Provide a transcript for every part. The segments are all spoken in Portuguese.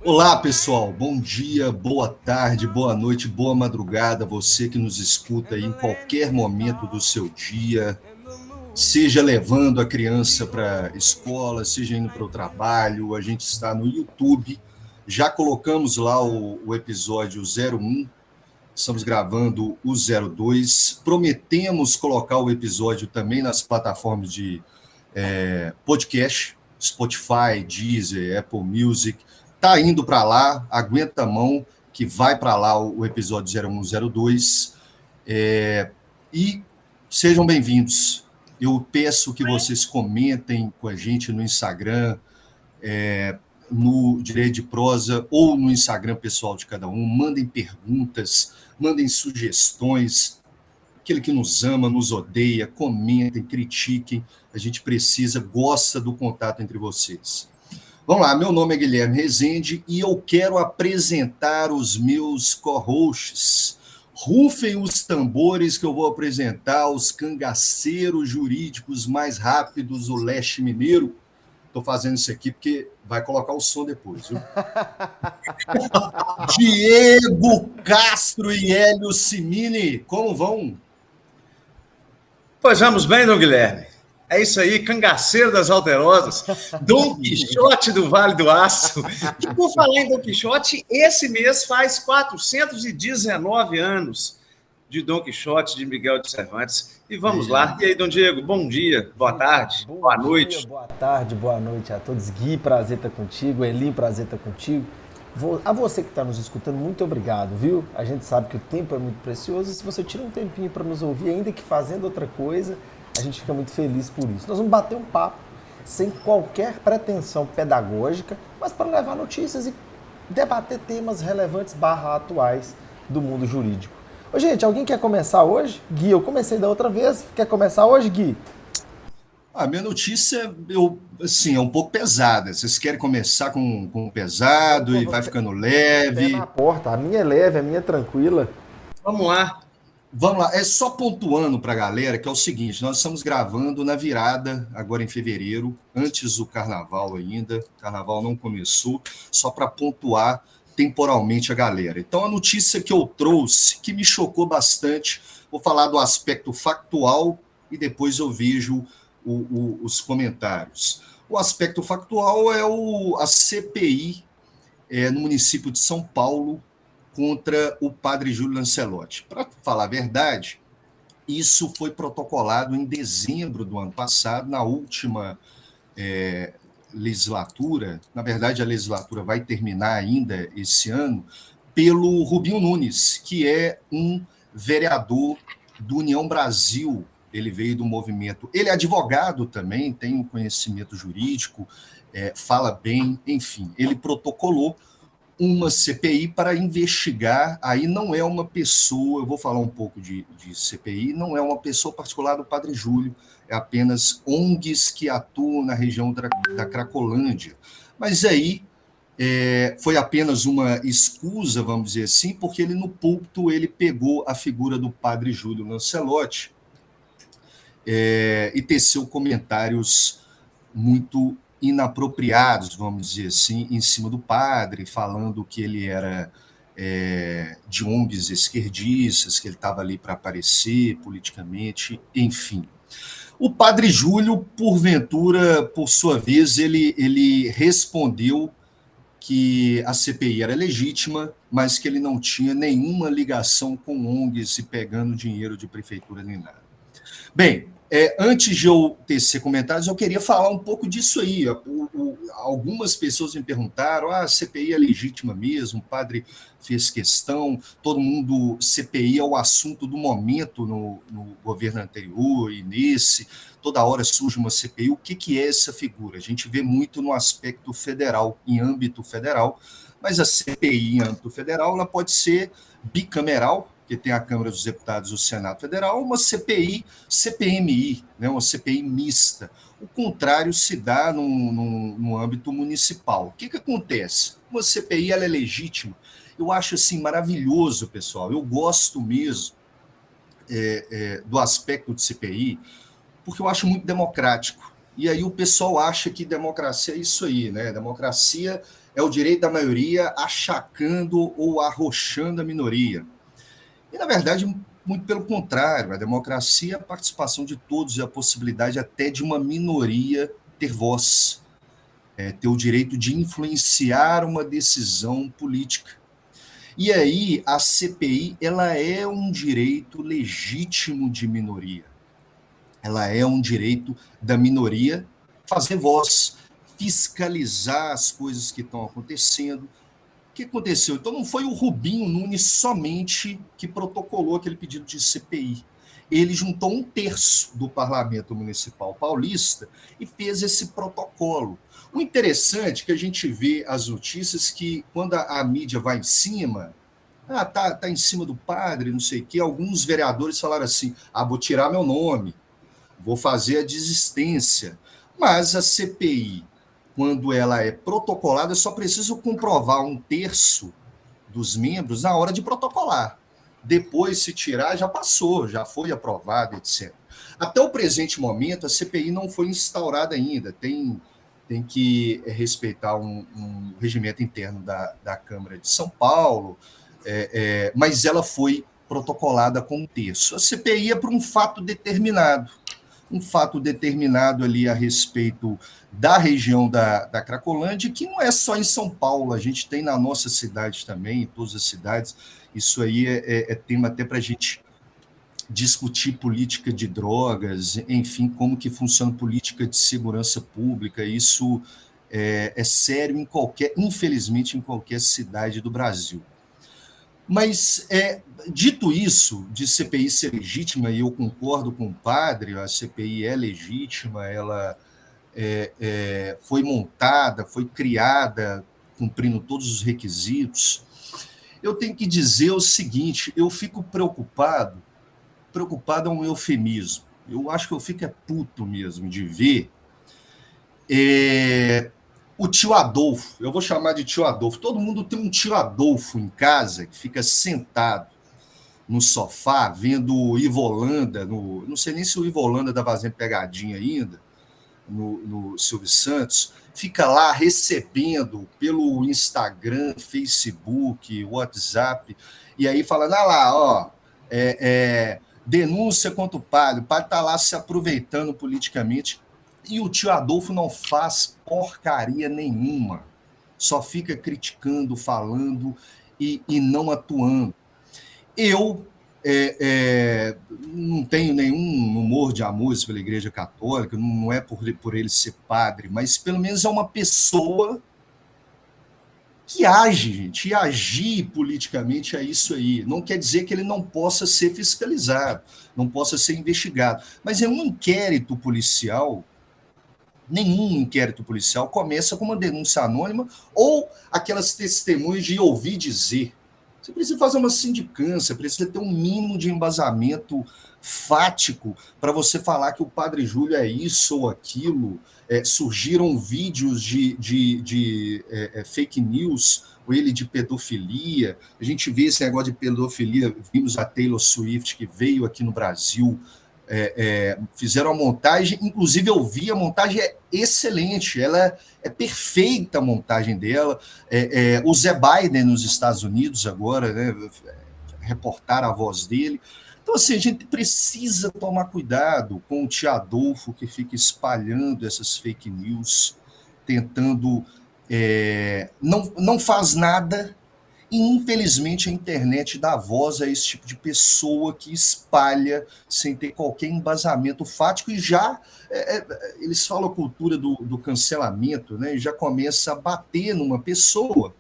Olá, pessoal. Bom dia, boa tarde, boa noite, boa madrugada. Você que nos escuta aí em qualquer momento do seu dia, seja levando a criança para a escola, seja indo para o trabalho. A gente está no YouTube. Já colocamos lá o episódio 01. Estamos gravando o 02. Prometemos colocar o episódio também nas plataformas de podcast, Spotify, Deezer, Apple Music. Tá indo para lá, aguenta a mão, que vai para lá o episódio 0102. E sejam bem-vindos. Eu peço que vocês comentem com a gente no Instagram, no Direito de Prosa ou no Instagram pessoal de cada um. Mandem perguntas, mandem sugestões. Aquele que nos ama, nos odeia, comentem, critiquem. A gente precisa, gosta do contato entre vocês. Vamos lá, meu nome é Guilherme Rezende e eu quero apresentar os meus co-hosts. Rufem os tambores que eu vou apresentar os cangaceiros jurídicos mais rápidos do leste mineiro. Estou fazendo isso aqui porque vai colocar o som depois, viu? Diego Castro e Hélio Simini, como vão? Pois vamos bem, Dom Guilherme. É isso aí, cangaceiro das Alterosas, Dom Quixote do Vale do Aço. E por falar em Dom Quixote, esse mês faz 419 anos de Dom Quixote de Miguel de Cervantes. E vamos lá. E aí, Dom Diego, bom dia, boa tarde, boa noite. Boa tarde, boa noite a todos. Gui, prazer estar contigo. Elim, prazer estar contigo. A você que está nos escutando, muito obrigado, viu? A gente sabe que o tempo é muito precioso e se você tira um tempinho para nos ouvir, ainda que fazendo outra coisa, a gente fica muito feliz por isso. Nós vamos bater um papo sem qualquer pretensão pedagógica, mas para levar notícias e debater temas relevantes / atuais do mundo jurídico. Ô, gente, alguém quer começar hoje? Gui, eu comecei da outra vez. Quer começar hoje, Gui? A minha notícia é um pouco pesada. Vocês querem começar com pesado e vai ficando leve? Pé na porta. A minha é leve, a minha é tranquila. Vamos lá. Vamos lá. É só pontuando para a galera que é o seguinte, nós estamos gravando na virada, agora em fevereiro, antes do carnaval ainda. O carnaval não começou, só para pontuar temporalmente a galera. Então, a notícia que eu trouxe, que me chocou bastante, vou falar do aspecto factual e depois eu vejo os comentários. O aspecto factual é a CPI no município de São Paulo contra o padre Júlio Lancelotti. Para falar a verdade, isso foi protocolado em dezembro do ano passado, na última legislatura. Na verdade, a legislatura vai terminar ainda esse ano, pelo Rubinho Nunes, que é um vereador do União Brasil. Ele veio do movimento. Ele é advogado também, tem um conhecimento jurídico, fala bem, enfim. Ele protocolou uma CPI para investigar. Aí não é uma pessoa, eu vou falar um pouco de CPI, não é uma pessoa particular do Padre Júlio, é apenas ONGs que atuam na região da Cracolândia. Mas aí foi apenas uma escusa, vamos dizer assim, porque ele no púlpito ele pegou a figura do Padre Júlio Lancelotti e teceu comentários muito inapropriados, vamos dizer assim, em cima do padre, falando que ele era de ONGs esquerdistas, que ele estava ali para aparecer politicamente, enfim. O padre Júlio, porventura, por sua vez, ele respondeu que a CPI era legítima, mas que ele não tinha nenhuma ligação com ONGs e pegando dinheiro de prefeitura nem nada. Bem, antes de eu tecer comentários, eu queria falar um pouco disso aí. Algumas pessoas me perguntaram, a CPI é legítima mesmo, o padre fez questão, todo mundo, CPI é o assunto do momento no governo anterior e nesse, toda hora surge uma CPI. O que é essa figura? A gente vê muito no aspecto federal, em âmbito federal, mas a CPI em âmbito federal ela pode ser bicameral, que tem a Câmara dos Deputados e o Senado Federal, uma CPI, CPMI, né, uma CPI mista. O contrário se dá no âmbito municipal. O que acontece? Uma CPI ela é legítima. Eu acho assim maravilhoso, pessoal. Eu gosto mesmo do aspecto de CPI, porque eu acho muito democrático. E aí o pessoal acha que democracia é isso aí, né? Democracia é o direito da maioria achacando ou arrochando a minoria. E, na verdade, muito pelo contrário, a democracia é a participação de todos e a possibilidade até de uma minoria ter voz, ter o direito de influenciar uma decisão política. E aí a CPI ela é um direito legítimo de minoria. Ela é um direito da minoria fazer voz, fiscalizar as coisas que estão acontecendo. O que aconteceu? Então não foi o Rubinho Nunes somente que protocolou aquele pedido de CPI. Ele juntou 1/3 do Parlamento Municipal Paulista e fez esse protocolo. O interessante é que a gente vê as notícias que, quando a mídia vai em cima, tá em cima do padre, não sei o quê, alguns vereadores falaram assim, vou tirar meu nome, vou fazer a desistência. Mas a CPI, quando ela é protocolada, eu só preciso comprovar 1/3 dos membros na hora de protocolar. Depois, se tirar, já passou, já foi aprovado, etc. Até o presente momento, a CPI não foi instaurada ainda. Tem que respeitar um regimento interno da Câmara de São Paulo, mas ela foi protocolada com 1/3. A CPI é para um fato determinado ali a respeito da região da Cracolândia, que não é só em São Paulo, a gente tem na nossa cidade também, em todas as cidades. Isso aí é tema até para a gente discutir política de drogas, enfim, como que funciona política de segurança pública. Isso é sério infelizmente, em qualquer cidade do Brasil. Mas, dito isso, de CPI ser legítima, e eu concordo com o padre, a CPI é legítima, ela foi montada, foi criada, cumprindo todos os requisitos. Eu tenho que dizer o seguinte, eu fico preocupado é um eufemismo, eu acho que eu fico puto mesmo de ver o tio Adolfo, eu vou chamar de tio Adolfo, todo mundo tem um tio Adolfo em casa que fica sentado no sofá vendo o Ivo Holanda, não sei nem se o Ivo Holanda está fazendo pegadinha ainda, no Silvio Santos, fica lá recebendo pelo Instagram, Facebook, WhatsApp, e aí falando, lá, denúncia contra o padre está lá se aproveitando politicamente, e o tio Adolfo não faz porcaria nenhuma, só fica criticando, falando e não atuando. Eu não tenho nenhum humor de amor pela Igreja Católica, não é por ele ser padre, mas pelo menos é uma pessoa que age, gente, e agir politicamente é isso aí. Não quer dizer que ele não possa ser fiscalizado, não possa ser investigado, mas é um inquérito policial. Nenhum inquérito policial começa com uma denúncia anônima ou aquelas testemunhas de ouvir dizer. Você precisa fazer uma sindicância, precisa ter um mínimo de embasamento fático para você falar que o padre Júlio é isso ou aquilo. Surgiram vídeos de fake news, ou ele de pedofilia. A gente vê esse negócio de pedofilia, vimos a Taylor Swift, que veio aqui no Brasil, fizeram a montagem, inclusive eu vi, a montagem é excelente, ela é perfeita, a montagem dela. O Zé Biden nos Estados Unidos agora, né, reportaram a voz dele. Então, assim, a gente precisa tomar cuidado com o tio Adolfo, que fica espalhando essas fake news, tentando, não faz nada. E, infelizmente, a internet dá voz a esse tipo de pessoa que espalha sem ter qualquer embasamento fático e já, eles falam a cultura do cancelamento, né? E já começa a bater numa pessoa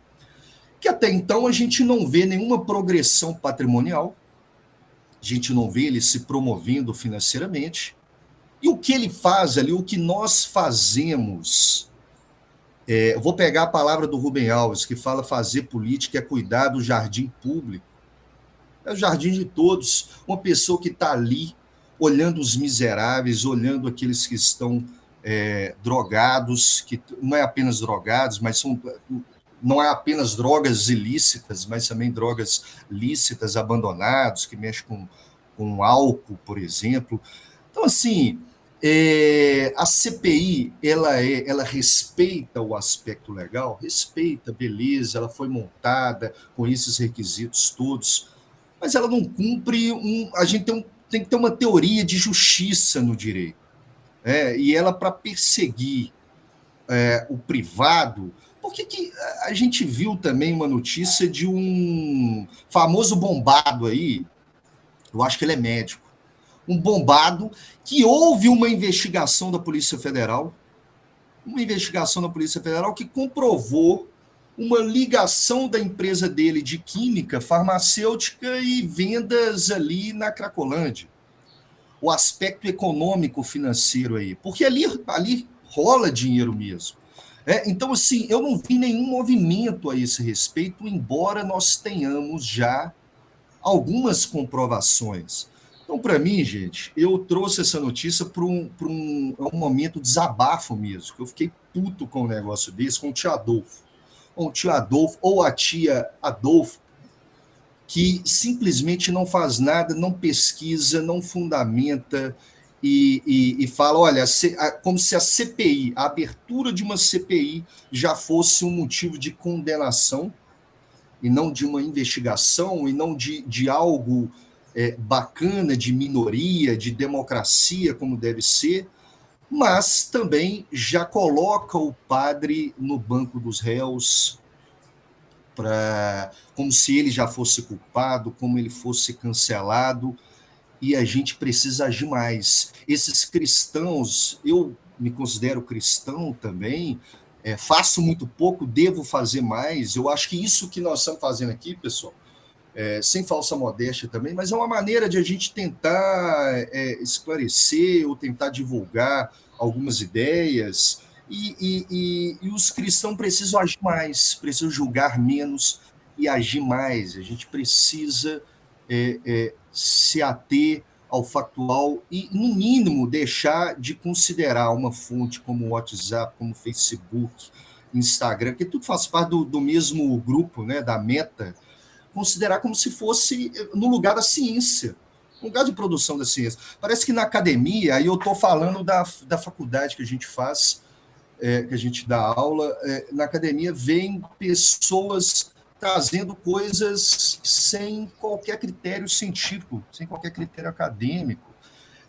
que até então a gente não vê nenhuma progressão patrimonial, a gente não vê ele se promovendo financeiramente, e o que ele faz ali, o que nós fazemos... Eu vou pegar a palavra do Rubem Alves, que fala fazer política é cuidar do jardim público. É o jardim de todos. Uma pessoa que está ali, olhando os miseráveis, olhando aqueles que estão drogados, que não é apenas drogados, mas não é apenas drogas ilícitas, mas também drogas lícitas, abandonados, que mexem com álcool, por exemplo. Então, assim... A CPI, ela respeita o aspecto legal? Respeita, beleza, ela foi montada com esses requisitos todos, mas ela não cumpre a gente tem que ter uma teoria de justiça no direito. E ela, para perseguir o privado, por que a gente viu também uma notícia de um famoso bombado aí, eu acho que ele é médico, um bombado que houve uma investigação da Polícia Federal, que comprovou uma ligação da empresa dele de química, farmacêutica e vendas ali na Cracolândia. O aspecto econômico financeiro aí, porque ali rola dinheiro mesmo. Então, assim, eu não vi nenhum movimento a esse respeito, embora nós tenhamos já algumas comprovações. Então, para mim, gente, eu trouxe essa notícia para um momento de desabafo mesmo, que eu fiquei puto com um negócio desse, com o tio Adolfo. Ou a tia Adolfo, que simplesmente não faz nada, não pesquisa, não fundamenta e fala, olha, como se a CPI, a abertura de uma CPI já fosse um motivo de condenação e não de uma investigação, e não de algo bacana, de minoria, de democracia, como deve ser, mas também já coloca o padre no banco dos réus, como se ele já fosse culpado, como ele fosse cancelado, e a gente precisa agir mais. Esses cristãos, eu me considero cristão também, faço muito pouco, devo fazer mais. Eu acho que isso que nós estamos fazendo aqui, pessoal, sem falsa modéstia também, mas é uma maneira de a gente tentar esclarecer ou tentar divulgar algumas ideias, e os cristãos precisam agir mais, precisam julgar menos e agir mais. A gente precisa se ater ao factual e, no mínimo, deixar de considerar uma fonte como o WhatsApp, como o Facebook, Instagram, que tudo faz parte do mesmo grupo, né, da Meta, considerar como se fosse no lugar da ciência, no lugar de produção da ciência. Parece que na academia, aí eu estou falando da faculdade que a gente faz, que a gente dá aula, na academia vem pessoas trazendo coisas sem qualquer critério científico, sem qualquer critério acadêmico,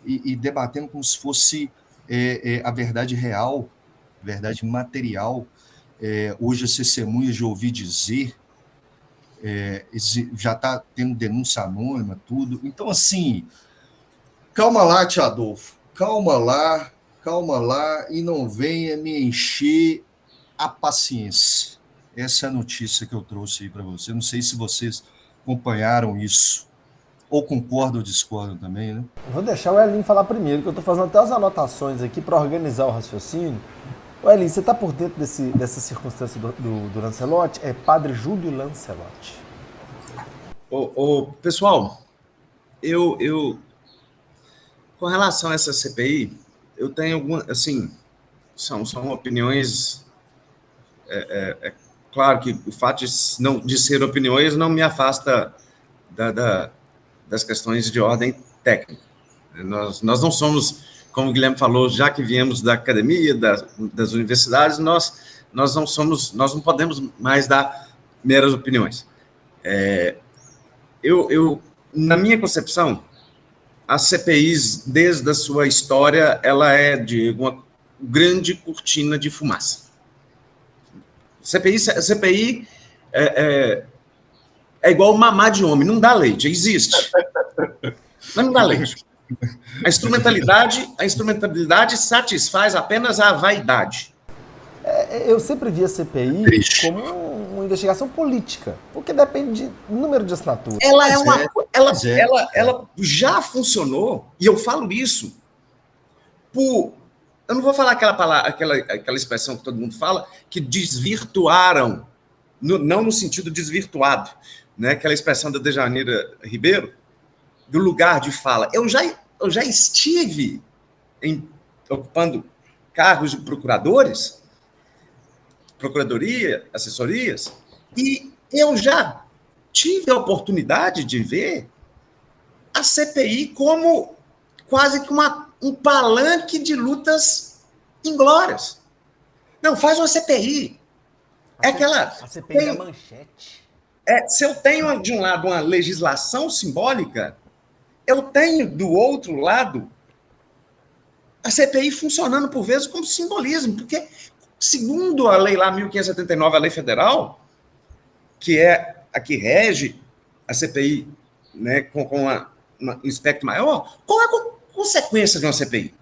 e debatendo como se fosse a verdade real, a verdade material. Hoje as testemunhas de ouvir dizer, já está tendo denúncia anônima, tudo. Então, assim, calma lá, tia Adolfo, calma lá, e não venha me encher a paciência. Essa é a notícia que eu trouxe aí para você. Não sei se vocês acompanharam isso, ou concordam ou discordam também, né? Vou deixar o Elinho falar primeiro, que eu estou fazendo até as anotações aqui para organizar o raciocínio. O Elinho, você está por dentro dessa circunstância do Lancelotti? É Padre Júlio Lancelotti. Pessoal, eu com relação a essa CPI, eu tenho algumas, assim, são opiniões. Claro que o fato de ser opiniões não me afasta das questões de ordem técnica. Nós não somos, como o Guilherme falou, já que viemos da academia, das universidades, nós não podemos mais dar meras opiniões. Na minha concepção, as CPIs, desde a sua história, ela é de uma grande cortina de fumaça. CPI é igual mamar de homem, não dá leite, existe, mas não dá leite. A instrumentalidade satisfaz apenas a vaidade. Eu sempre vi a CPI como uma investigação política, porque depende de número de assinaturas. Ela já funcionou, e eu falo isso por... Eu não vou falar aquela expressão que todo mundo fala, que desvirtuaram, não no sentido desvirtuado, né? Aquela expressão da Dejanira Ribeiro, do lugar de fala. Eu já estive ocupando cargos de procuradoria, assessorias, e eu já tive a oportunidade de ver a CPI como quase que uma um palanque de lutas inglórias. Não, faz uma CPI. A CPI da manchete. Se eu tenho, de um lado, uma legislação simbólica, eu tenho, do outro lado, a CPI funcionando, por vezes, como simbolismo. Porque, segundo a lei lá 1579, a lei federal, que é a que rege a CPI, né, com um espectro maior, qual é a consequência de uma CPI?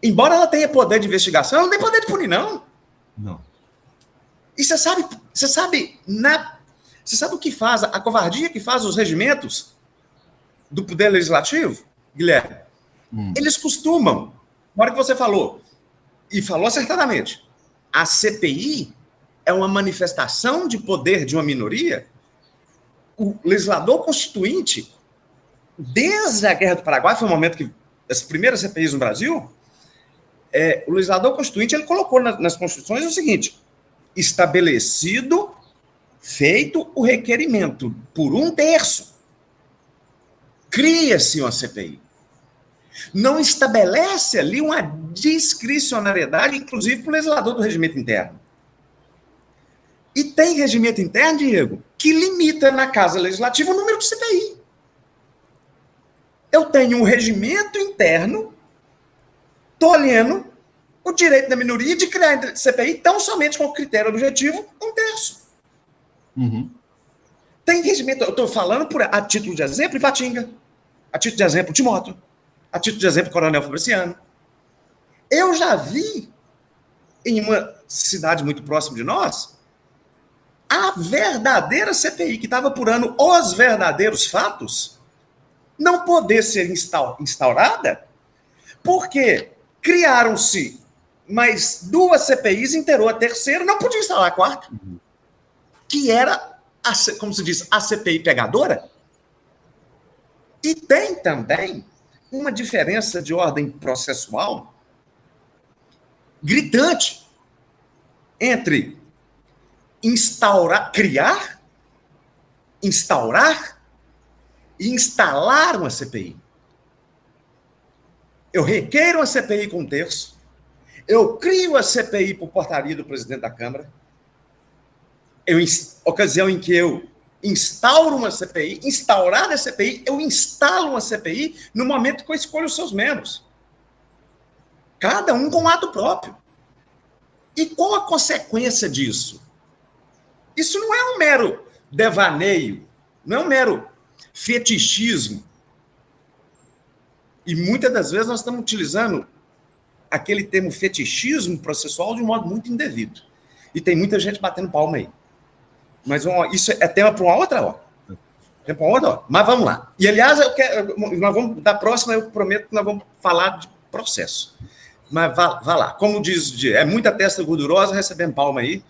Embora ela tenha poder de investigação, ela não tem poder de punir, não. Não. E você sabe o que faz, a covardia que faz os regimentos do poder legislativo, Guilherme? Eles costumam, na hora que você falou, e falou acertadamente, a CPI é uma manifestação de poder de uma minoria. O legislador constituinte, desde a Guerra do Paraguai, foi o momento que as primeiras CPIs no Brasil, o legislador constituinte ele colocou nas constituições o seguinte: estabelecido, feito o requerimento por 1/3, cria-se uma CPI. Não estabelece ali uma discricionariedade, inclusive para o legislador do regimento interno. E tem regimento interno, Diego, que limita na Casa Legislativa o número de CPI. Eu tenho um regimento interno tolhendo o direito da minoria de criar CPI tão somente com o critério objetivo 1/3. Uhum. Tem regimento, eu estou falando a título de exemplo, Ipatinga, a título de exemplo, Timóteo, a título de exemplo, Coronel Fabriciano. Eu já vi, em uma cidade muito próxima de nós, a verdadeira CPI, que estava apurando os verdadeiros fatos, não poder ser instaurada, porque criaram-se mais 2 CPIs, inteirou a terceira, não podia instaurar a quarta, que era, como se diz, a CPI pegadora. E tem também uma diferença de ordem processual gritante entre criar, instaurar e instalar uma CPI. Eu requeiro a CPI com 1/3, eu crio a CPI por portaria do presidente da Câmara, ocasião em que eu instauro uma CPI, instaurada a CPI, eu instalo uma CPI no momento que eu escolho os seus membros. Cada um com ato próprio. E qual a consequência disso? Isso não é um mero devaneio, não é um mero fetichismo. E muitas das vezes nós estamos utilizando aquele termo fetichismo processual de um modo muito indevido. E tem muita gente batendo palma aí. Mas isso é tema para uma outra hora. Tema para uma outra hora. Mas vamos lá. E, aliás, nós vamos, da próxima, eu prometo que nós vamos falar de processo. Mas vá lá. Como diz, é muita testa gordurosa recebendo palma aí.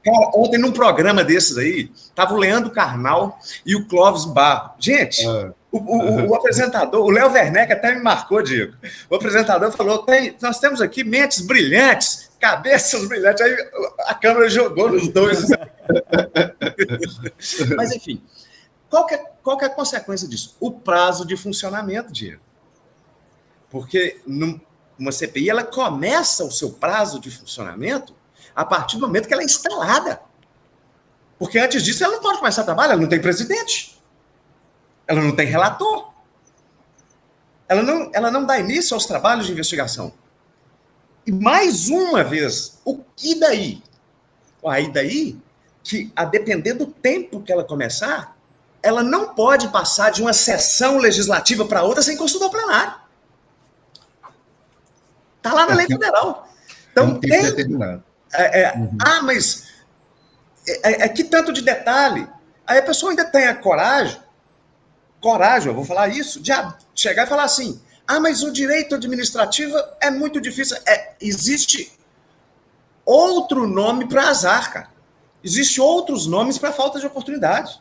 Cara, ontem, num programa desses aí, estava o Leandro Carnal e o Clóvis Barro. Gente, o apresentador, o Léo Werneck até me marcou, Diego. O apresentador falou, nós temos aqui mentes brilhantes, cabeças brilhantes. Aí a câmera jogou nos dois. Mas, enfim, qual que é a consequência disso? O prazo de funcionamento, Diego. Porque uma CPI, ela começa o seu prazo de funcionamento a partir do momento que ela é instalada. Porque antes disso ela não pode começar a trabalhar, ela não tem presidente, ela não tem relator, ela não dá início aos trabalhos de investigação. E mais uma vez, e daí? Aí daí que, a depender do tempo que ela começar, ela não pode passar de uma sessão legislativa para outra sem consulta ao plenário. Está lá na lei federal. Então, tem determinado. Mas que tanto de detalhe. Aí a pessoa ainda tem a coragem, eu vou falar isso, de chegar e falar assim, mas o direito administrativo é muito difícil. Existe outro nome para azar, cara. Existem outros nomes para falta de oportunidade.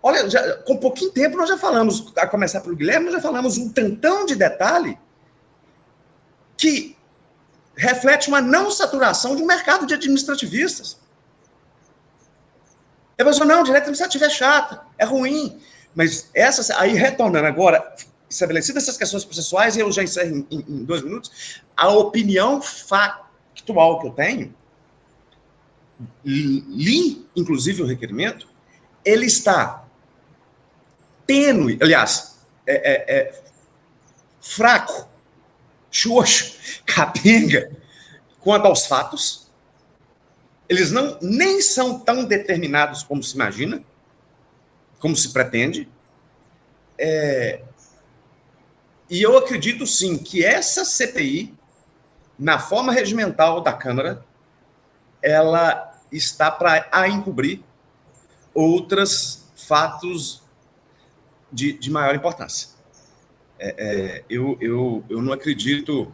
Olha, com pouquinho tempo nós já falamos, a começar pelo Guilherme, nós já falamos um tantão de detalhe que reflete uma não saturação de um mercado de administrativistas. A pessoa, não, o direito administrativo é chato, é ruim. Mas aí, retornando agora, estabelecidas essas questões processuais, eu já encerro em 2 minutos, a opinião factual que eu tenho, li, inclusive, o requerimento, ele está tênue, aliás, fraco, xoxo, capenga, quanto aos fatos. Eles nem são tão determinados como se imagina, como se pretende. E eu acredito, sim, que essa CPI, na forma regimental da Câmara, ela está para encobrir outros fatos de maior importância. Eu não acredito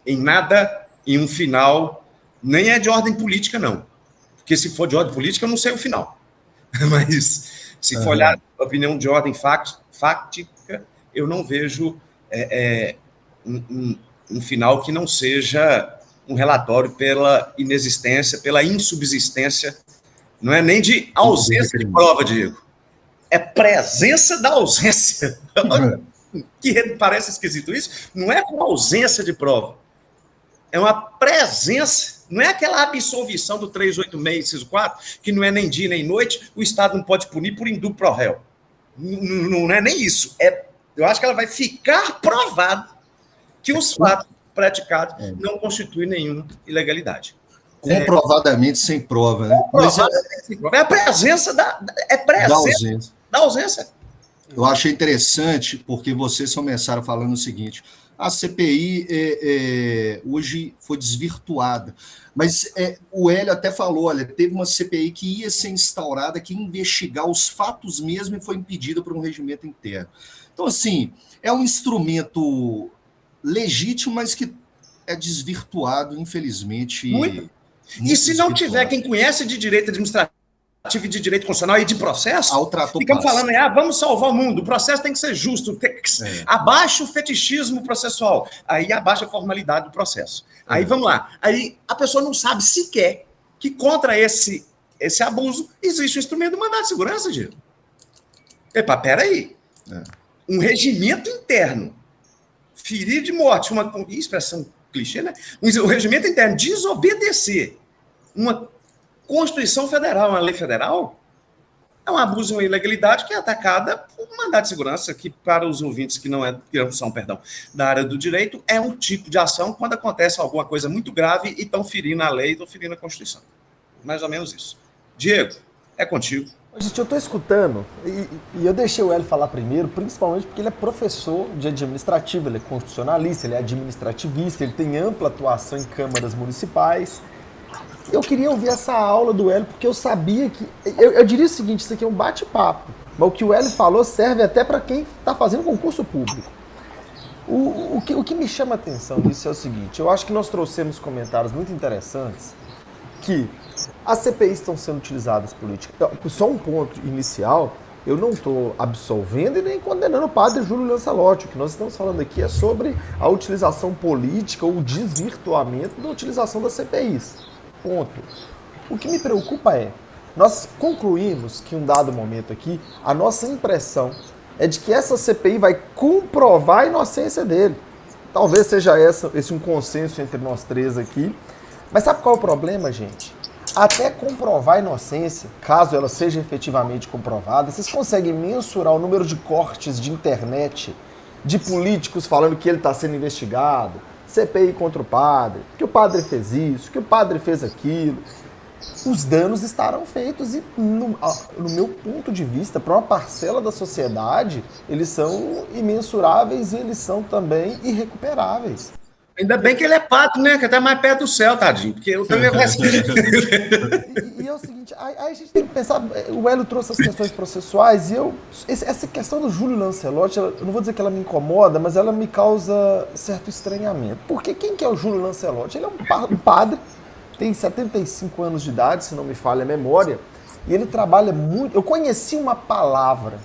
em nada, em um final, nem é de ordem política, não. Porque se for de ordem política, eu não sei o final. Mas se for olhar a opinião de ordem fáctica, eu não vejo um final que não seja um relatório pela inexistência, pela insubsistência, não é nem de ausência de prova, Diego. É presença da ausência. Que parece esquisito isso. Não é com ausência de prova. É uma presença. Não é aquela absolvição do 386, inciso 4, que não é nem dia nem noite, o Estado não pode punir por indúbio pro réu. Não é nem isso. Eu acho que ela vai ficar provado que os fatos praticados não constituem nenhuma ilegalidade. Comprovadamente sem prova, né? Mas é a presença da ausência. Eu achei interessante porque vocês começaram falando o seguinte: a CPI hoje foi desvirtuada, mas o Hélio até falou, olha, teve uma CPI que ia ser instaurada, que ia investigar os fatos mesmo e foi impedida por um regimento interno. Então, assim, é um instrumento legítimo, mas que é desvirtuado, infelizmente. Muito. E se não tiver quem conhece de direito administrativo e de direito constitucional e de processo, ficamos falando, vamos salvar o mundo, o processo tem que ser justo, abaixa o fetichismo processual, aí abaixa a formalidade do processo. Aí vamos lá, aí a pessoa não sabe sequer que contra esse abuso existe o instrumento do mandado de segurança, Diego. Epa, peraí. Um regimento interno, ferir de morte, uma expressão clichê, né? O regimento interno desobedecer uma Constituição Federal, uma lei federal, é um abuso e uma ilegalidade que é atacada por mandado de segurança, que para os ouvintes que não são da área do direito, é um tipo de ação quando acontece alguma coisa muito grave e estão ferindo a lei, estão ferindo a Constituição. Mais ou menos isso. Diego, é contigo. Gente, eu estou escutando, e eu deixei o Hélio falar primeiro, principalmente porque ele é professor de administrativo, ele é constitucionalista, ele é administrativista, ele tem ampla atuação em câmaras municipais. Eu queria ouvir essa aula do Hélio, porque eu sabia que... Eu diria o seguinte, isso aqui é um bate-papo, mas o que o Hélio falou serve até para quem está fazendo concurso público. O que me chama a atenção disso é o seguinte, eu acho que nós trouxemos comentários muito interessantes, que as CPIs estão sendo utilizadas politicamente. Só um ponto inicial, eu não estou absolvendo e nem condenando o padre Júlio Lancelotti. O que nós estamos falando aqui é sobre a utilização política ou o desvirtuamento da utilização das CPIs. Ponto. O que me preocupa nós concluímos que em um dado momento aqui, a nossa impressão é de que essa CPI vai comprovar a inocência dele. Talvez seja esse um consenso entre nós três aqui. Mas sabe qual é o problema, gente? Até comprovar a inocência, caso ela seja efetivamente comprovada, vocês conseguem mensurar o número de cortes de internet de políticos falando que ele está sendo investigado, CPI contra o padre, que o padre fez isso, que o padre fez aquilo. Os danos estarão feitos e, no meu ponto de vista, para uma parcela da sociedade, eles são imensuráveis e eles são também irrecuperáveis. Ainda bem que ele é padre, né? Que até mais perto do céu, tadinho. Porque eu também E é o seguinte, aí a gente tem que pensar, o Hélio trouxe as questões processuais e essa questão do Júlio Lancelotti, eu não vou dizer que ela me incomoda, mas ela me causa certo estranhamento. Porque quem que é o Júlio Lancelotti? Ele é um padre, tem 75 anos de idade, se não me falha a memória, e ele trabalha muito... Eu conheci uma palavra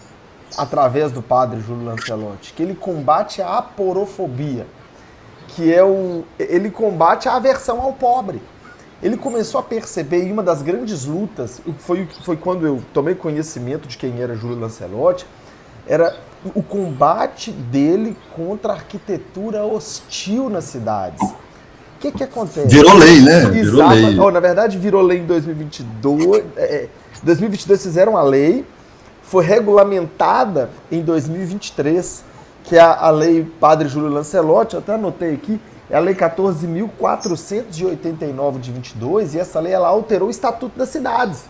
através do padre Júlio Lancelotti, que ele combate a aporofobia, que ele combate a aversão ao pobre. Ele começou a perceber, e uma das grandes lutas, foi quando eu tomei conhecimento de quem era Júlio Lancelotti, era o combate dele contra a arquitetura hostil nas cidades. O que acontece? Virou lei, né? Virou lei. Na verdade, virou lei em 2022. Em 2022 fizeram a lei, foi regulamentada em 2023, que é a lei Padre Júlio Lancelotti, eu até anotei aqui, é a lei 14.489 de 22, e essa lei ela alterou o Estatuto das Cidades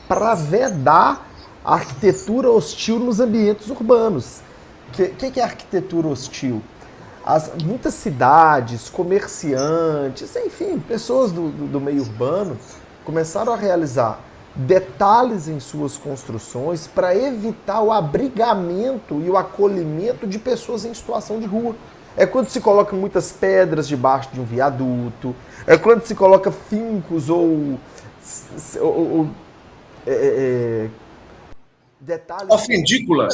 para vedar a arquitetura hostil nos ambientes urbanos. O que é arquitetura hostil? Muitas cidades, comerciantes, enfim, pessoas do meio urbano começaram a realizar detalhes em suas construções para evitar o abrigamento e o acolhimento de pessoas em situação de rua. É quando se coloca muitas pedras debaixo de um viaduto, é quando se coloca fincos ou detalhes... Ofendículas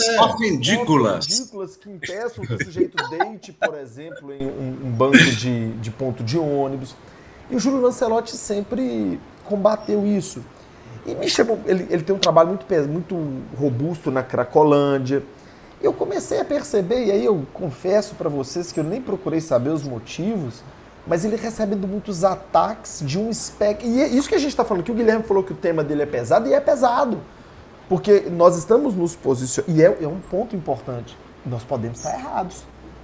que impeçam que o sujeito deite, por exemplo, em um banco de ponto de ônibus. E o Júlio Lancelotti sempre combateu isso. E me chamou, ele tem um trabalho muito robusto na Cracolândia. Eu comecei a perceber, e aí eu confesso para vocês que eu nem procurei saber os motivos, mas ele recebe muitos ataques de um espectro. E é isso que a gente está falando, que o Guilherme falou que o tema dele é pesado, e é pesado. Porque nós estamos nos posicionando, e é um ponto importante, nós podemos estar errados.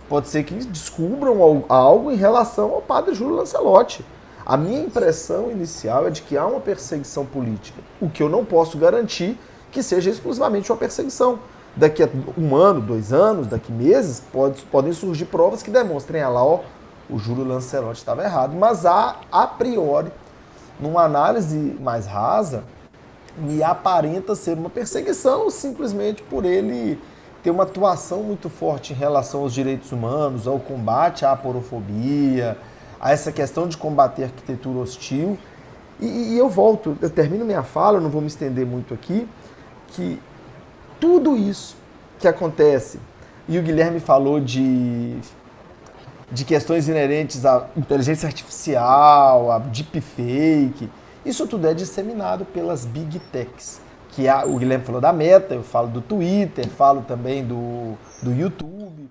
Pode ser que descubram algo em relação ao padre Júlio Lancelotti. A minha impressão inicial é de que há uma perseguição política, o que eu não posso garantir que seja exclusivamente uma perseguição. Daqui a 1 ano, 2 anos, daqui a meses, podem surgir provas que demonstrem, o Júlio Lancelotti estava errado. Mas a priori, numa análise mais rasa, me aparenta ser uma perseguição simplesmente por ele ter uma atuação muito forte em relação aos direitos humanos, ao combate à aporofobia, a essa questão de combater a arquitetura hostil. E eu termino minha fala, eu não vou me estender muito aqui, que tudo isso que acontece, e o Guilherme falou de questões inerentes à inteligência artificial, a deepfake, isso tudo é disseminado pelas big techs, que o Guilherme falou da Meta, eu falo do Twitter, falo também do YouTube.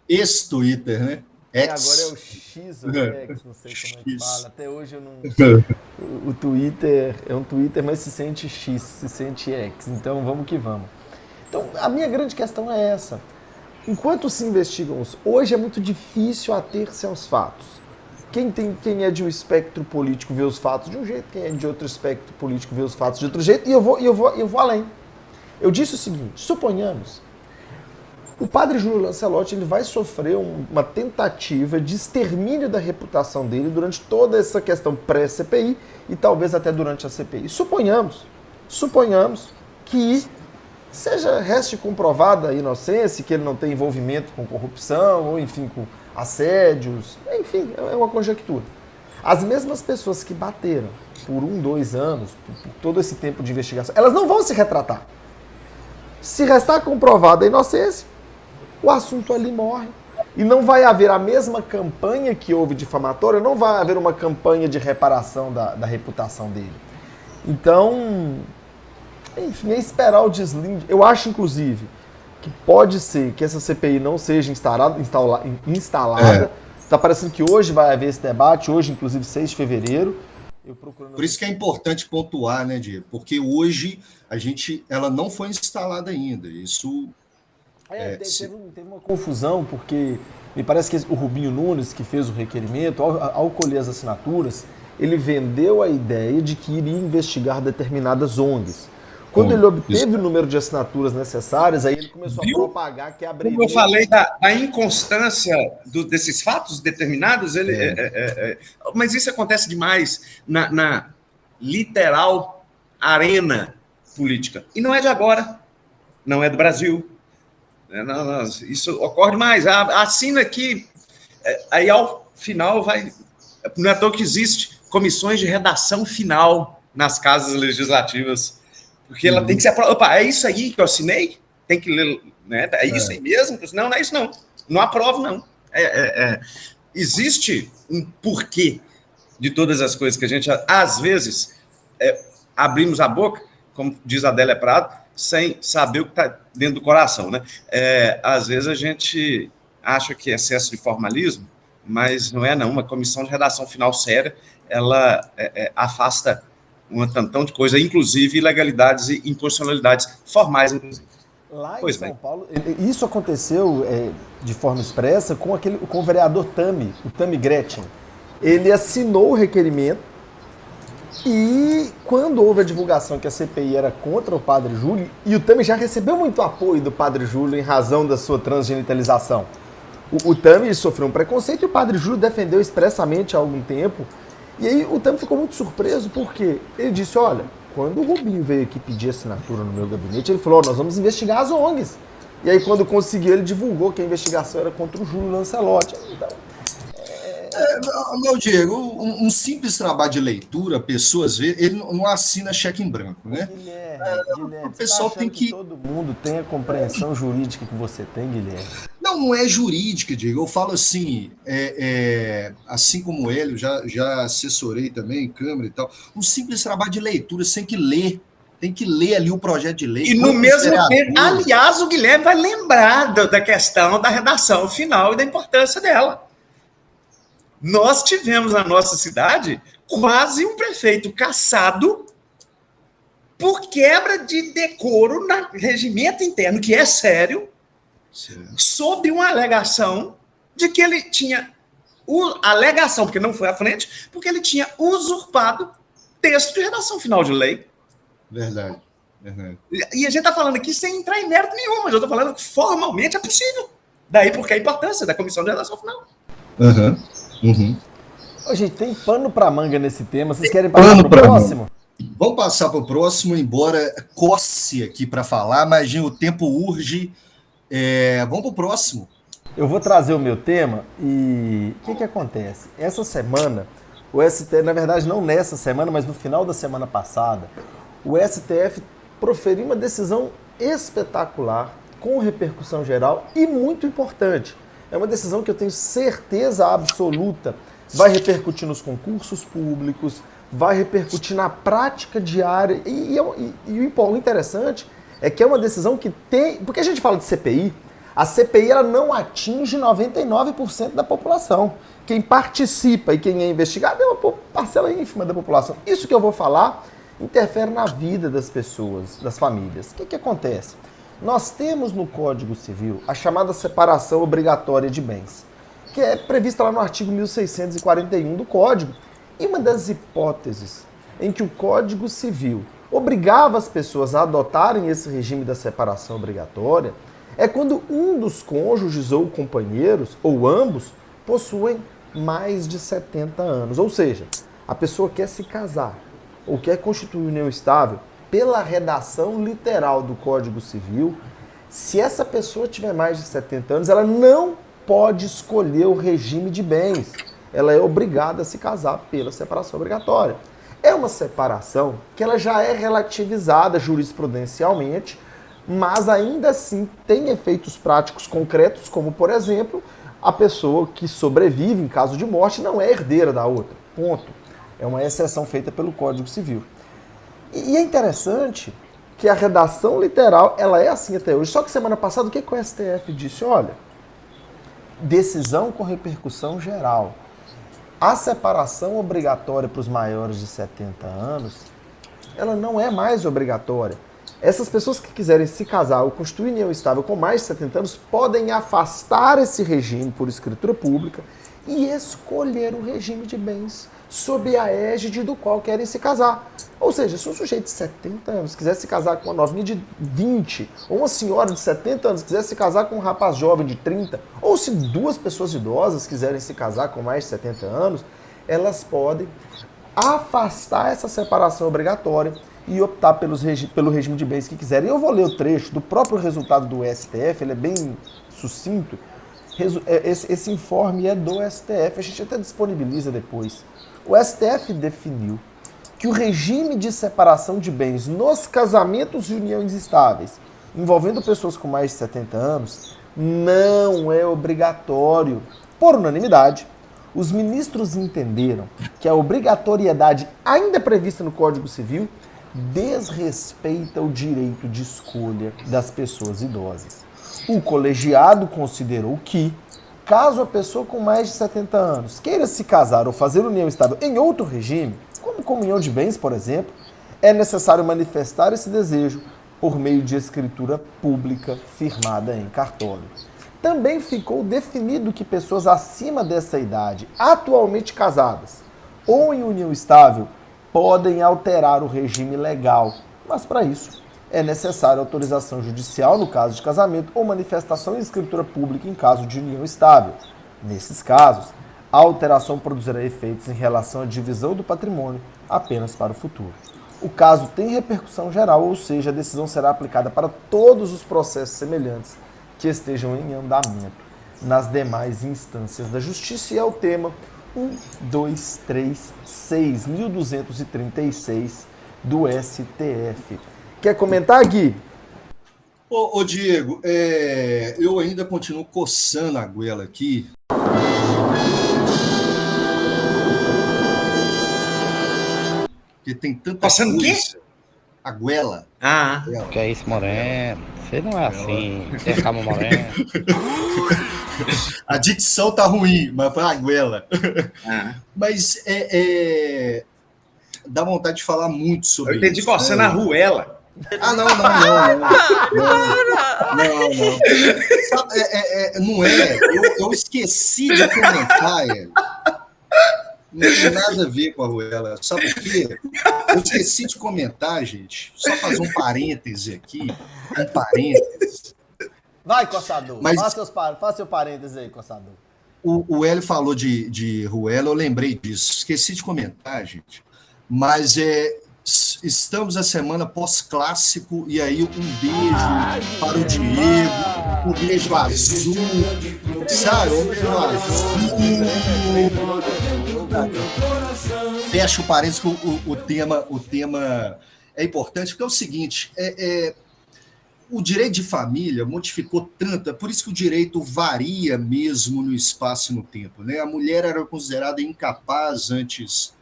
Ex-Twitter, né? Agora é o X ou X, não sei como é que fala. Até hoje eu não... O Twitter é um Twitter, mas se sente X, se sente X. Então vamos que vamos. Então a minha grande questão é essa. Enquanto se investigam, hoje é muito difícil ater-se aos fatos. Quem é de um espectro político vê os fatos de um jeito, quem é de outro espectro político vê os fatos de outro jeito, e eu vou além. Eu disse o seguinte, suponhamos, o padre Júlio Lancelotti ele vai sofrer uma tentativa de extermínio da reputação dele durante toda essa questão pré-CPI e talvez até durante a CPI. Suponhamos que reste comprovada a inocência, que ele não tem envolvimento com corrupção, ou enfim, com assédios, enfim, é uma conjectura. As mesmas pessoas que bateram por 1, 2 anos, por todo esse tempo de investigação, elas não vão se retratar. Se restar comprovada a inocência, o assunto ali morre. E não vai haver a mesma campanha que houve difamatória, não vai haver uma campanha de reparação da reputação dele. Então, enfim, é esperar o deslinde. Eu acho, inclusive, que pode ser que essa CPI não seja instalada. Está parecendo que hoje vai haver esse debate, hoje, inclusive, 6 de fevereiro. Por isso que é importante pontuar, né, Diego? Porque hoje ela não foi instalada ainda. Isso... Teve uma confusão, porque me parece que o Rubinho Nunes, que fez o requerimento, ao colher as assinaturas, ele vendeu a ideia de que iria investigar determinadas ONGs. Quando ele obteve o número de assinaturas necessárias, aí ele começou a propagar que abriria... Como eu falei da inconstância desses fatos determinados, mas isso acontece demais na literal arena política. E não é de agora, não é do Brasil. Não, isso ocorre mais. Assina aqui, aí ao final vai... Não é à toa que existe comissões de redação final nas casas legislativas, porque ela tem que ser aprovada. Opa, é isso aí que eu assinei? Tem que ler, né? É isso aí mesmo? Não é isso não. Não aprovo, não. Existe um porquê de todas as coisas que a gente, às vezes, abrimos a boca, como diz a Adélia Prado, sem saber o que está dentro do coração, né? Às vezes a gente acha que é excesso de formalismo, mas não é não. Uma comissão de redação final séria, ela afasta um tantão de coisa, inclusive ilegalidades e inconstitucionalidades formais, inclusive. Lá em São Paulo, isso aconteceu de forma expressa com o vereador o Tami Gretchen. Ele assinou o requerimento e quando houve a divulgação que a CPI era contra o Padre Júlio, e o Tami já recebeu muito apoio do Padre Júlio em razão da sua transgenitalização. O Tami sofreu um preconceito e o Padre Júlio defendeu expressamente há algum tempo. E aí o Tami ficou muito surpreso porque ele disse, olha, quando o Rubinho veio aqui pedir assinatura no meu gabinete, ele falou, nós vamos investigar as ONGs. E aí quando conseguiu, ele divulgou que a investigação era contra o Júlio Lancelotti. Então, meu Diego, um simples trabalho de leitura, pessoas vê, ele não assina cheque em branco, né? Guilherme, o pessoal tem que todo mundo tem a compreensão jurídica que você tem, Guilherme. Não é jurídica, Diego. Eu falo assim, assim como ele, eu já assessorei também em Câmara e tal. Um simples trabalho de leitura, você tem que ler ali o projeto de lei. E no mesmo tempo, aliás, o Guilherme vai lembrar da questão da redação final e da importância dela. Nós tivemos na nossa cidade quase um prefeito cassado por quebra de decoro no regimento interno, que é sério, sob uma alegação de que ele tinha... alegação, porque não foi à frente, porque ele tinha usurpado texto de redação final de lei. Verdade. E a gente está falando aqui sem entrar em mérito nenhum, mas eu estou falando que formalmente é possível. Daí porque a importância da comissão de redação final. Ô, gente, tem pano para manga nesse tema. Vocês querem passar para o próximo? Vamos passar para o próximo, embora coce aqui para falar, mas o tempo urge. Vamos para o próximo. Eu vou trazer o meu tema e o que acontece? Essa semana, o STF, na verdade não nessa semana, mas no final da semana passada, o STF proferiu uma decisão espetacular, com repercussão geral e muito importante. É uma decisão que eu tenho certeza absoluta vai repercutir nos concursos públicos, vai repercutir na prática diária. E o interessante é que é uma decisão que tem... Porque a gente fala de CPI, a CPI ela não atinge 99% da população. Quem participa e quem é investigado é uma parcela ínfima da população. Isso que eu vou falar interfere na vida das pessoas, das famílias. O que acontece? Nós temos no Código Civil a chamada separação obrigatória de bens, que é prevista lá no artigo 1641 do Código. E uma das hipóteses em que o Código Civil obrigava as pessoas a adotarem esse regime da separação obrigatória é quando um dos cônjuges ou companheiros, ou ambos, possuem mais de 70 anos. Ou seja, a pessoa quer se casar ou quer constituir união estável, pela redação literal do Código Civil, se essa pessoa tiver mais de 70 anos, ela não pode escolher o regime de bens. Ela é obrigada a se casar pela separação obrigatória. É uma separação que ela já é relativizada jurisprudencialmente, mas ainda assim tem efeitos práticos concretos, como, por exemplo, a pessoa que sobrevive em caso de morte não é herdeira da outra. Ponto. É uma exceção feita pelo Código Civil. E é interessante que a redação literal, ela é assim até hoje. Só que semana passada, o que o STF disse? Olha, decisão com repercussão geral. A separação obrigatória para os maiores de 70 anos, ela não é mais obrigatória. Essas pessoas que quiserem se casar ou constituir união estável com mais de 70 anos podem afastar esse regime por escritura pública e escolher o regime de bens sob a égide do qual querem se casar. Ou seja, se um sujeito de 70 anos quiser se casar com uma novinha de 20, ou uma senhora de 70 anos quiser se casar com um rapaz jovem de 30, ou se duas pessoas idosas quiserem se casar com mais de 70 anos, elas podem afastar essa separação obrigatória e optar pelo regime de bens que quiserem. Eu vou ler o trecho do próprio resultado do STF, ele é bem sucinto. Esse informe é do STF, a gente até disponibiliza depois. O STF definiu que o regime de separação de bens nos casamentos de uniões estáveis, envolvendo pessoas com mais de 70 anos, não é obrigatório. Por unanimidade, os ministros entenderam que a obrigatoriedade ainda prevista no Código Civil desrespeita o direito de escolha das pessoas idosas. O colegiado considerou que, caso a pessoa com mais de 70 anos queira se casar ou fazer união estável em outro regime, como comunhão de bens, por exemplo, é necessário manifestar esse desejo por meio de escritura pública firmada em cartório. Também ficou definido que pessoas acima dessa idade, atualmente casadas ou em união estável, podem alterar o regime legal, mas para isso é necessária autorização judicial no caso de casamento ou manifestação em escritura pública em caso de união estável. Nesses casos, a alteração produzirá efeitos em relação à divisão do patrimônio apenas para o futuro. O caso tem repercussão geral, ou seja, a decisão será aplicada para todos os processos semelhantes que estejam em andamento nas demais instâncias da Justiça, e é o tema 1236 do STF. Quer comentar, Gui? Ô Diego, eu ainda continuo coçando a goela aqui. Porque tem tanta coçando coisa. O quê? A goela. Que é isso, Moreno? Você não é assim. Você calma, Moreno. A dicção tá ruim, mas foi a goela. Mas dá vontade de falar muito sobre isso. Eu entendi coçando a ruela. Não. Não é. Eu esqueci de comentar. Não tem nada a ver com a ruela. Sabe por quê? Eu esqueci de comentar, gente. Só fazer um parêntese aqui. Um parêntese. Vai, Coçador. Mas... Faça seu parêntese aí, Coçador. O Hélio falou de ruela, eu lembrei disso. Esqueci de comentar, gente. Mas estamos na semana pós-clássico, e aí um beijo para o Diego, um beijo azul, sabe? Um beijo azul. Fecha o parênteses com o tema é importante, porque é o seguinte, o direito de família modificou tanto, é por isso que o direito varia mesmo no espaço e no tempo, né? A mulher era considerada incapaz antes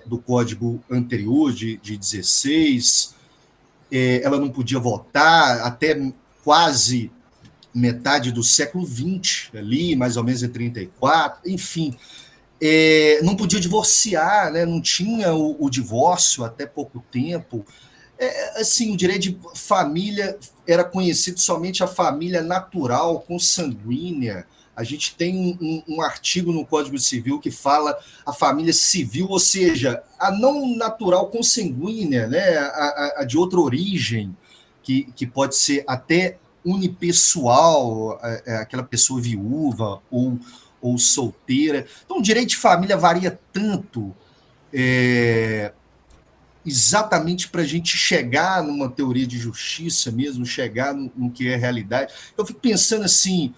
do código anterior, de 16, ela não podia votar até quase metade do século XX, ali, mais ou menos em 34, enfim, não podia divorciar, né? Não tinha o divórcio até pouco tempo. Assim, o direito de família era conhecido somente a família natural, consanguínea. A gente tem um artigo no Código Civil que fala a família civil, ou seja, a não natural consanguínea, né? A de outra origem, que pode ser até unipessoal, aquela pessoa viúva ou solteira. Então, o direito de família varia tanto, exatamente para a gente chegar numa teoria de justiça mesmo, chegar no que é realidade. Eu fico pensando assim,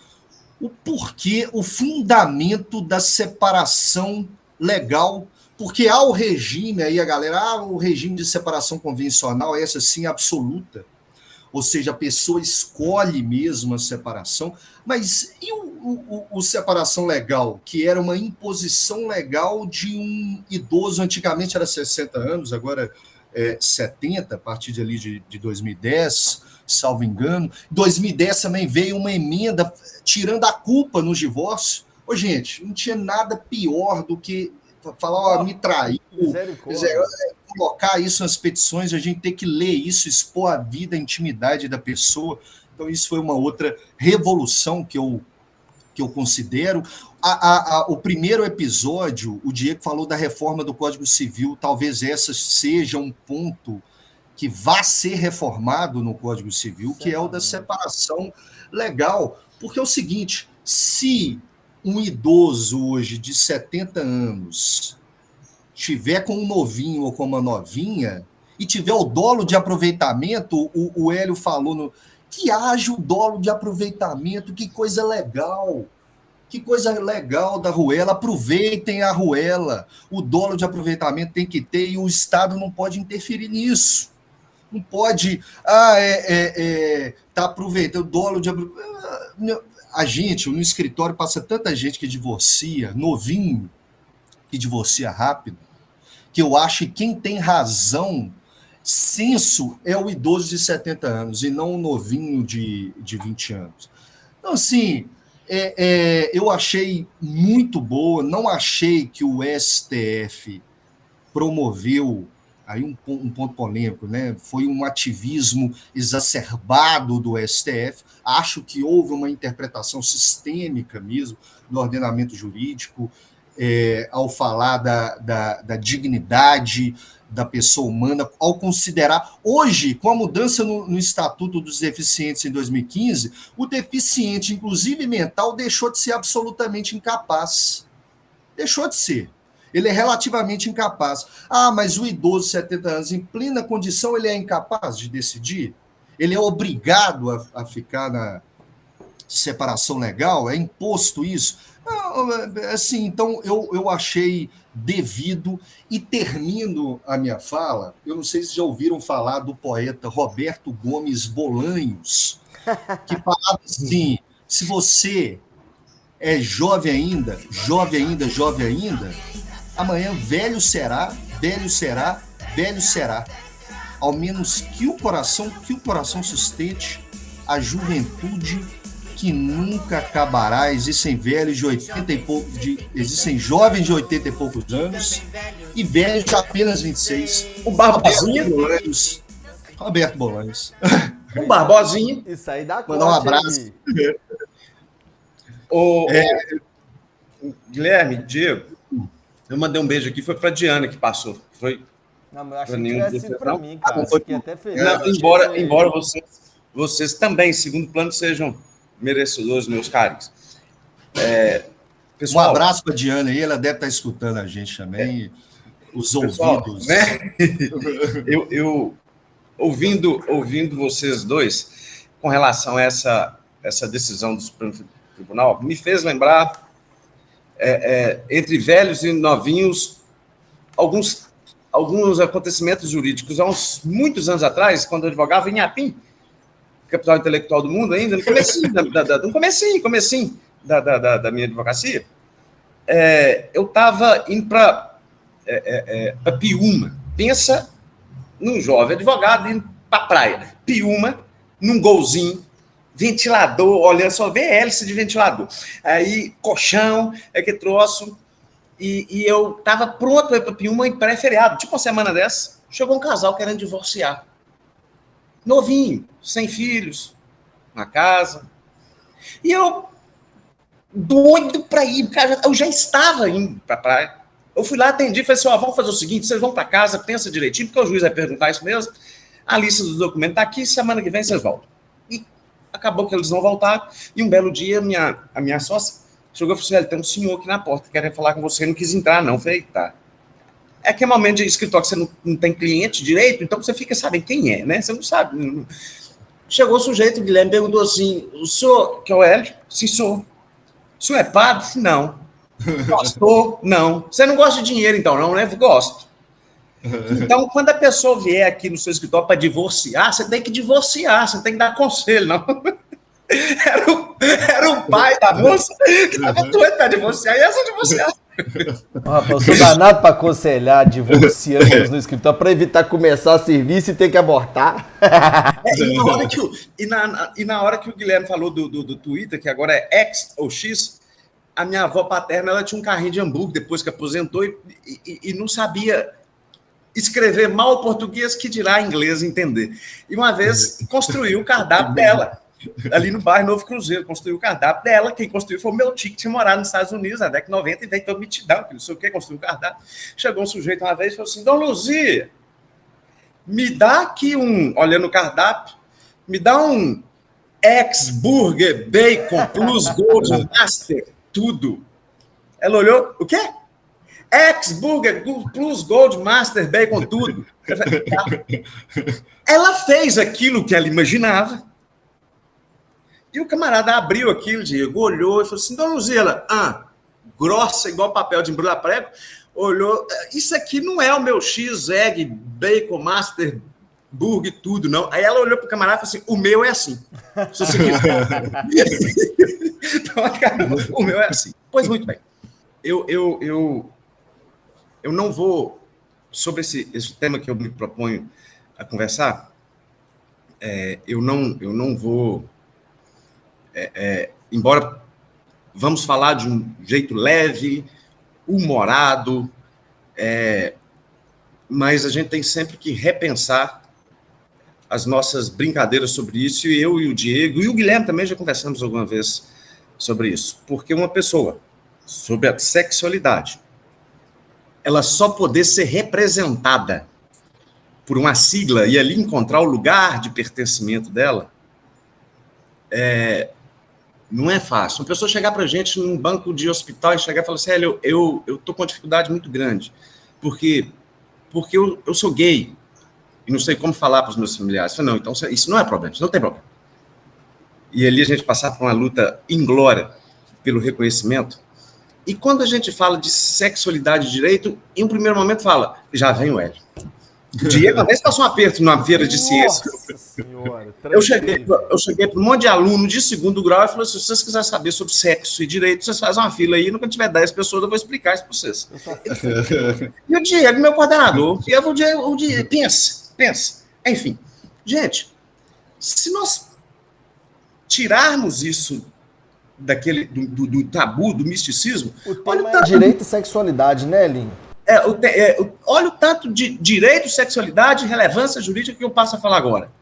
o porquê, o fundamento da separação legal, porque há o regime, aí a galera, o regime de separação convencional, essa sim, absoluta, ou seja, a pessoa escolhe mesmo a separação, mas e o separação legal, que era uma imposição legal de um idoso, antigamente era 60 anos, agora 70, a partir de ali de 2010, salvo engano. Em 2010 também veio uma emenda tirando a culpa no divórcio. Gente, não tinha nada pior do que falar, me traiu, colocar isso nas petições, a gente ter que ler isso, expor a vida, a intimidade da pessoa. Então isso foi uma outra revolução que eu considero. O primeiro episódio, o Diego falou da reforma do Código Civil, talvez essa seja um ponto que vá ser reformado no Código Civil, que é o da separação legal. Porque é o seguinte, se um idoso hoje de 70 anos tiver com um novinho ou com uma novinha e tiver o dolo de aproveitamento, o Hélio falou que haja o dolo de aproveitamento, que coisa legal. Que coisa legal da ruela, aproveitem a ruela. O dolo de aproveitamento tem que ter e o Estado não pode interferir nisso. Não pode, tá aproveitando o dolo de a gente, no escritório, passa tanta gente que divorcia, novinho, que divorcia rápido, que eu acho que quem tem razão censo é o idoso de 70 anos e não o novinho de 20 anos. Então, assim, eu achei muito boa, não achei que o STF promoveu, aí um ponto polêmico, né? Foi um ativismo exacerbado do STF. Acho que houve uma interpretação sistêmica mesmo do ordenamento jurídico, ao falar da dignidade da pessoa humana, ao considerar... Hoje, com a mudança no Estatuto dos Deficientes em 2015, o deficiente, inclusive mental, deixou de ser absolutamente incapaz. Deixou de ser. Ele é relativamente incapaz. Ah, mas o idoso de 70 anos, em plena condição, ele é incapaz de decidir? Ele é obrigado a ficar na separação legal? É imposto isso? Não, assim, então eu achei devido, e termino a minha fala, eu não sei se já ouviram falar do poeta Roberto Gomes Bolanhos, que falava assim, se você é jovem ainda, amanhã velho será, ao menos que o coração sustente a juventude que nunca acabará. Existem velhos de 80 e pouco, existem jovens de 80 e poucos anos e velhos de apenas 26. O Barbosinha. Roberto Bolanhos. O Barbosinha. Isso aí dá conta. Mandar um abraço. Guilherme, Diego, eu mandei um beijo aqui, foi para Diana que passou. Foi. Não, mas eu achei que tivesse sido para mim, cara. Fiquei até feliz. Não, embora vocês também, em segundo plano, sejam merecedores, meus caros. Pessoal, um abraço para a Diana aí, ela deve estar escutando a gente também. Os ouvidos. Né? eu ouvindo vocês dois, com relação a essa decisão do Supremo Tribunal, me fez lembrar, entre velhos e novinhos, alguns acontecimentos jurídicos. Há muitos anos atrás, quando eu advogava em Inhapim, capital intelectual do mundo ainda, no comecinho da minha advocacia, eu estava indo para Piúma. Pensa num jovem advogado indo para a praia. Piúma, num golzinho, ventilador, olha só, vê hélice de ventilador. Aí, colchão, que troço. E eu estava pronto para ir para Piúma em pré-feriado. Tipo uma semana dessa, chegou um casal querendo divorciar. Novinho, sem filhos, na casa. E eu, doido para ir, cara, eu já estava indo para a praia. Eu fui lá, atendi, falei assim, vamos fazer o seguinte, vocês vão para casa, pensa direitinho, porque o juiz vai perguntar isso mesmo, a lista dos documentos está aqui, semana que vem vocês voltam. E acabou que eles não voltaram, e um belo dia a minha sócia chegou e falou assim, tem um senhor aqui na porta, querendo falar com você, não quis entrar não, eu falei, tá. É aquele momento de escritório que você não tem cliente direito, então você fica sabendo quem é, né? Você não sabe. Chegou o sujeito, o Guilherme perguntou assim, o senhor, que é o Hélio? Sim, sou. O senhor é padre? Não. Gostou? Não. Você não gosta de dinheiro, então, não, né? Gosto. Então, quando a pessoa vier aqui no seu escritório para divorciar, você tem que divorciar, você não tem que dar conselho, não. Era o pai da moça que estava doido para divorciar, e essa divorciar. Rapaz, eu sou danado para aconselhar divorciantes no escritório para evitar começar o serviço e ter que abortar. E na hora que o Guilherme falou do Twitter, que agora é X ou X, a minha avó paterna ela tinha um carrinho de hambúrguer depois que aposentou e não sabia escrever mal o português, que dirá inglês entender. E uma vez construiu o cardápio dela. Ali no bairro Novo Cruzeiro, construiu o cardápio dela. Quem construiu foi o meu tio, que tinha morado nos Estados Unidos na década de 90 e veio todo mitidão, que não sei o que, construiu o cardápio. Chegou um sujeito uma vez e falou assim, Dona Luzia, me dá aqui olhando o cardápio, me dá um ex-burger, bacon, plus gold, master, tudo. Ela olhou, o quê? Ex-burger, plus gold, master, bacon, tudo. Ela fez aquilo que ela imaginava. E o camarada abriu aquilo, Diego, olhou e falou assim, Dona Luzia, grossa, igual papel de embrulhar prego, olhou, isso aqui não é o meu X, egg, bacon, master, burger, tudo, não. Aí ela olhou pro camarada e falou assim, o meu é assim. Se você quiser. Então, o meu é assim. Pois muito bem. Eu não vou, sobre esse tema que eu me proponho a conversar, eu não vou... embora vamos falar de um jeito leve, humorado, mas a gente tem sempre que repensar as nossas brincadeiras sobre isso, e eu e o Diego, e o Guilherme também já conversamos alguma vez sobre isso, porque uma pessoa, sobre a sexualidade, ela só poder ser representada por uma sigla e ali encontrar o lugar de pertencimento dela, não é fácil. Uma pessoa chegar para a gente num banco de hospital e chegar e falar assim, eu estou com uma dificuldade muito grande, porque eu sou gay, e não sei como falar para os meus familiares. Eu falei, não, então isso não é problema, isso não tem problema. E ali a gente passar por uma luta inglória pelo reconhecimento. E quando a gente fala de sexualidade e direito, em um primeiro momento fala, já vem o Hélio. O Diego, uma vez passou um aperto numa feira de ciência. Nossa senhora, Eu cheguei para um monte de aluno de segundo grau e falei assim, se vocês quiserem saber sobre sexo e direito, vocês fazem uma fila aí, nunca tiver 10 pessoas, eu vou explicar isso para vocês. E o Diego, meu coordenador, o Diego, pensa. Enfim, gente, se nós tirarmos isso do tabu, do misticismo... O tema é direito e sexualidade, né, Elinho? Olha o tanto de direito, sexualidade e relevância jurídica que eu passo a falar agora.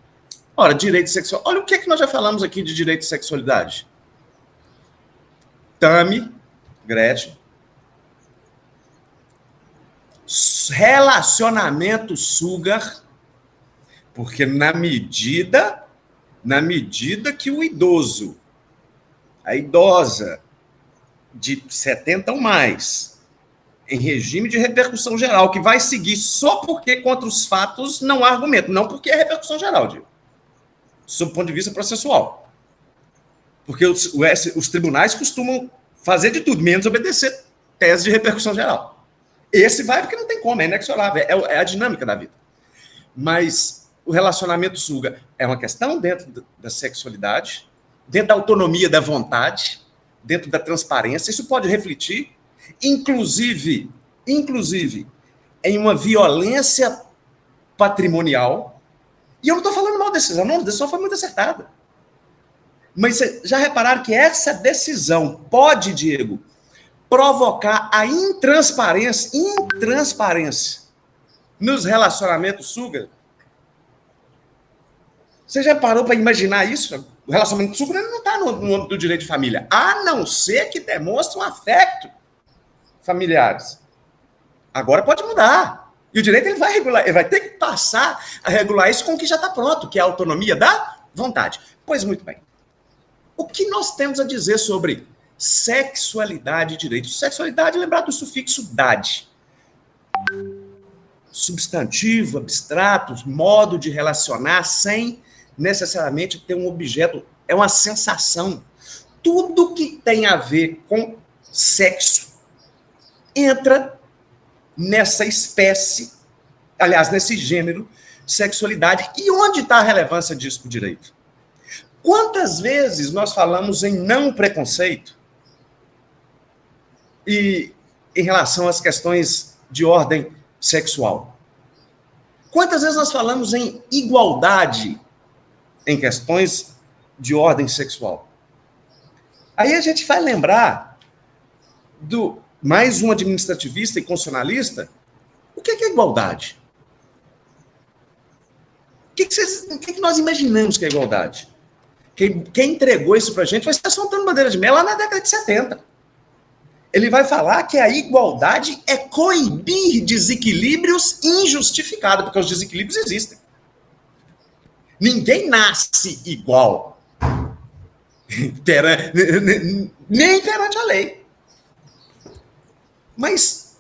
Ora, direito sexual. Olha o que é que nós já falamos aqui de direito e sexualidade. Tami, Gretchen. Relacionamento sugar, porque na medida que o idoso, a idosa de 70 ou mais, em regime de repercussão geral, que vai seguir só porque contra os fatos não há argumento, não porque é repercussão geral, Diego, sob o ponto de vista processual. Porque os tribunais costumam fazer de tudo, menos obedecer tese de repercussão geral. Esse vai porque não tem como, é inexorável, é a dinâmica da vida. Mas o relacionamento suga é uma questão dentro da sexualidade, dentro da autonomia da vontade, dentro da transparência. Isso pode refletir, inclusive, em uma violência patrimonial. E eu não estou falando mal da decisão, não, a decisão foi muito acertada. Mas vocês já repararam que essa decisão pode, Diego, provocar a intransparência nos relacionamentos suga? Você já parou para imaginar isso? O relacionamento suga não está no âmbito do direito de família, a não ser que demonstre um afeto familiares. Agora pode mudar. E o direito ele vai regular, ele vai ter que passar a regular isso com o que já está pronto, que é a autonomia da vontade. Pois muito bem. O que nós temos a dizer sobre sexualidade e direito? Sexualidade, lembrar do sufixo dade. Substantivo, abstrato, modo de relacionar sem necessariamente ter um objeto. É uma sensação. Tudo que tem a ver com sexo entra nessa espécie, aliás, nesse gênero, sexualidade. E onde está a relevância disso para o direito? Quantas vezes nós falamos em não preconceito e em relação às questões de ordem sexual? Quantas vezes nós falamos em igualdade em questões de ordem sexual? Aí a gente vai lembrar do mais um administrativista e constitucionalista. O que é igualdade? O que nós imaginamos que é igualdade? Quem entregou isso para a gente foi Celso Antônio Bandeira de Mello lá na década de 70. Ele vai falar que a igualdade é coibir desequilíbrios injustificados, porque os desequilíbrios existem. Ninguém nasce igual. Nem perante a lei. Mas,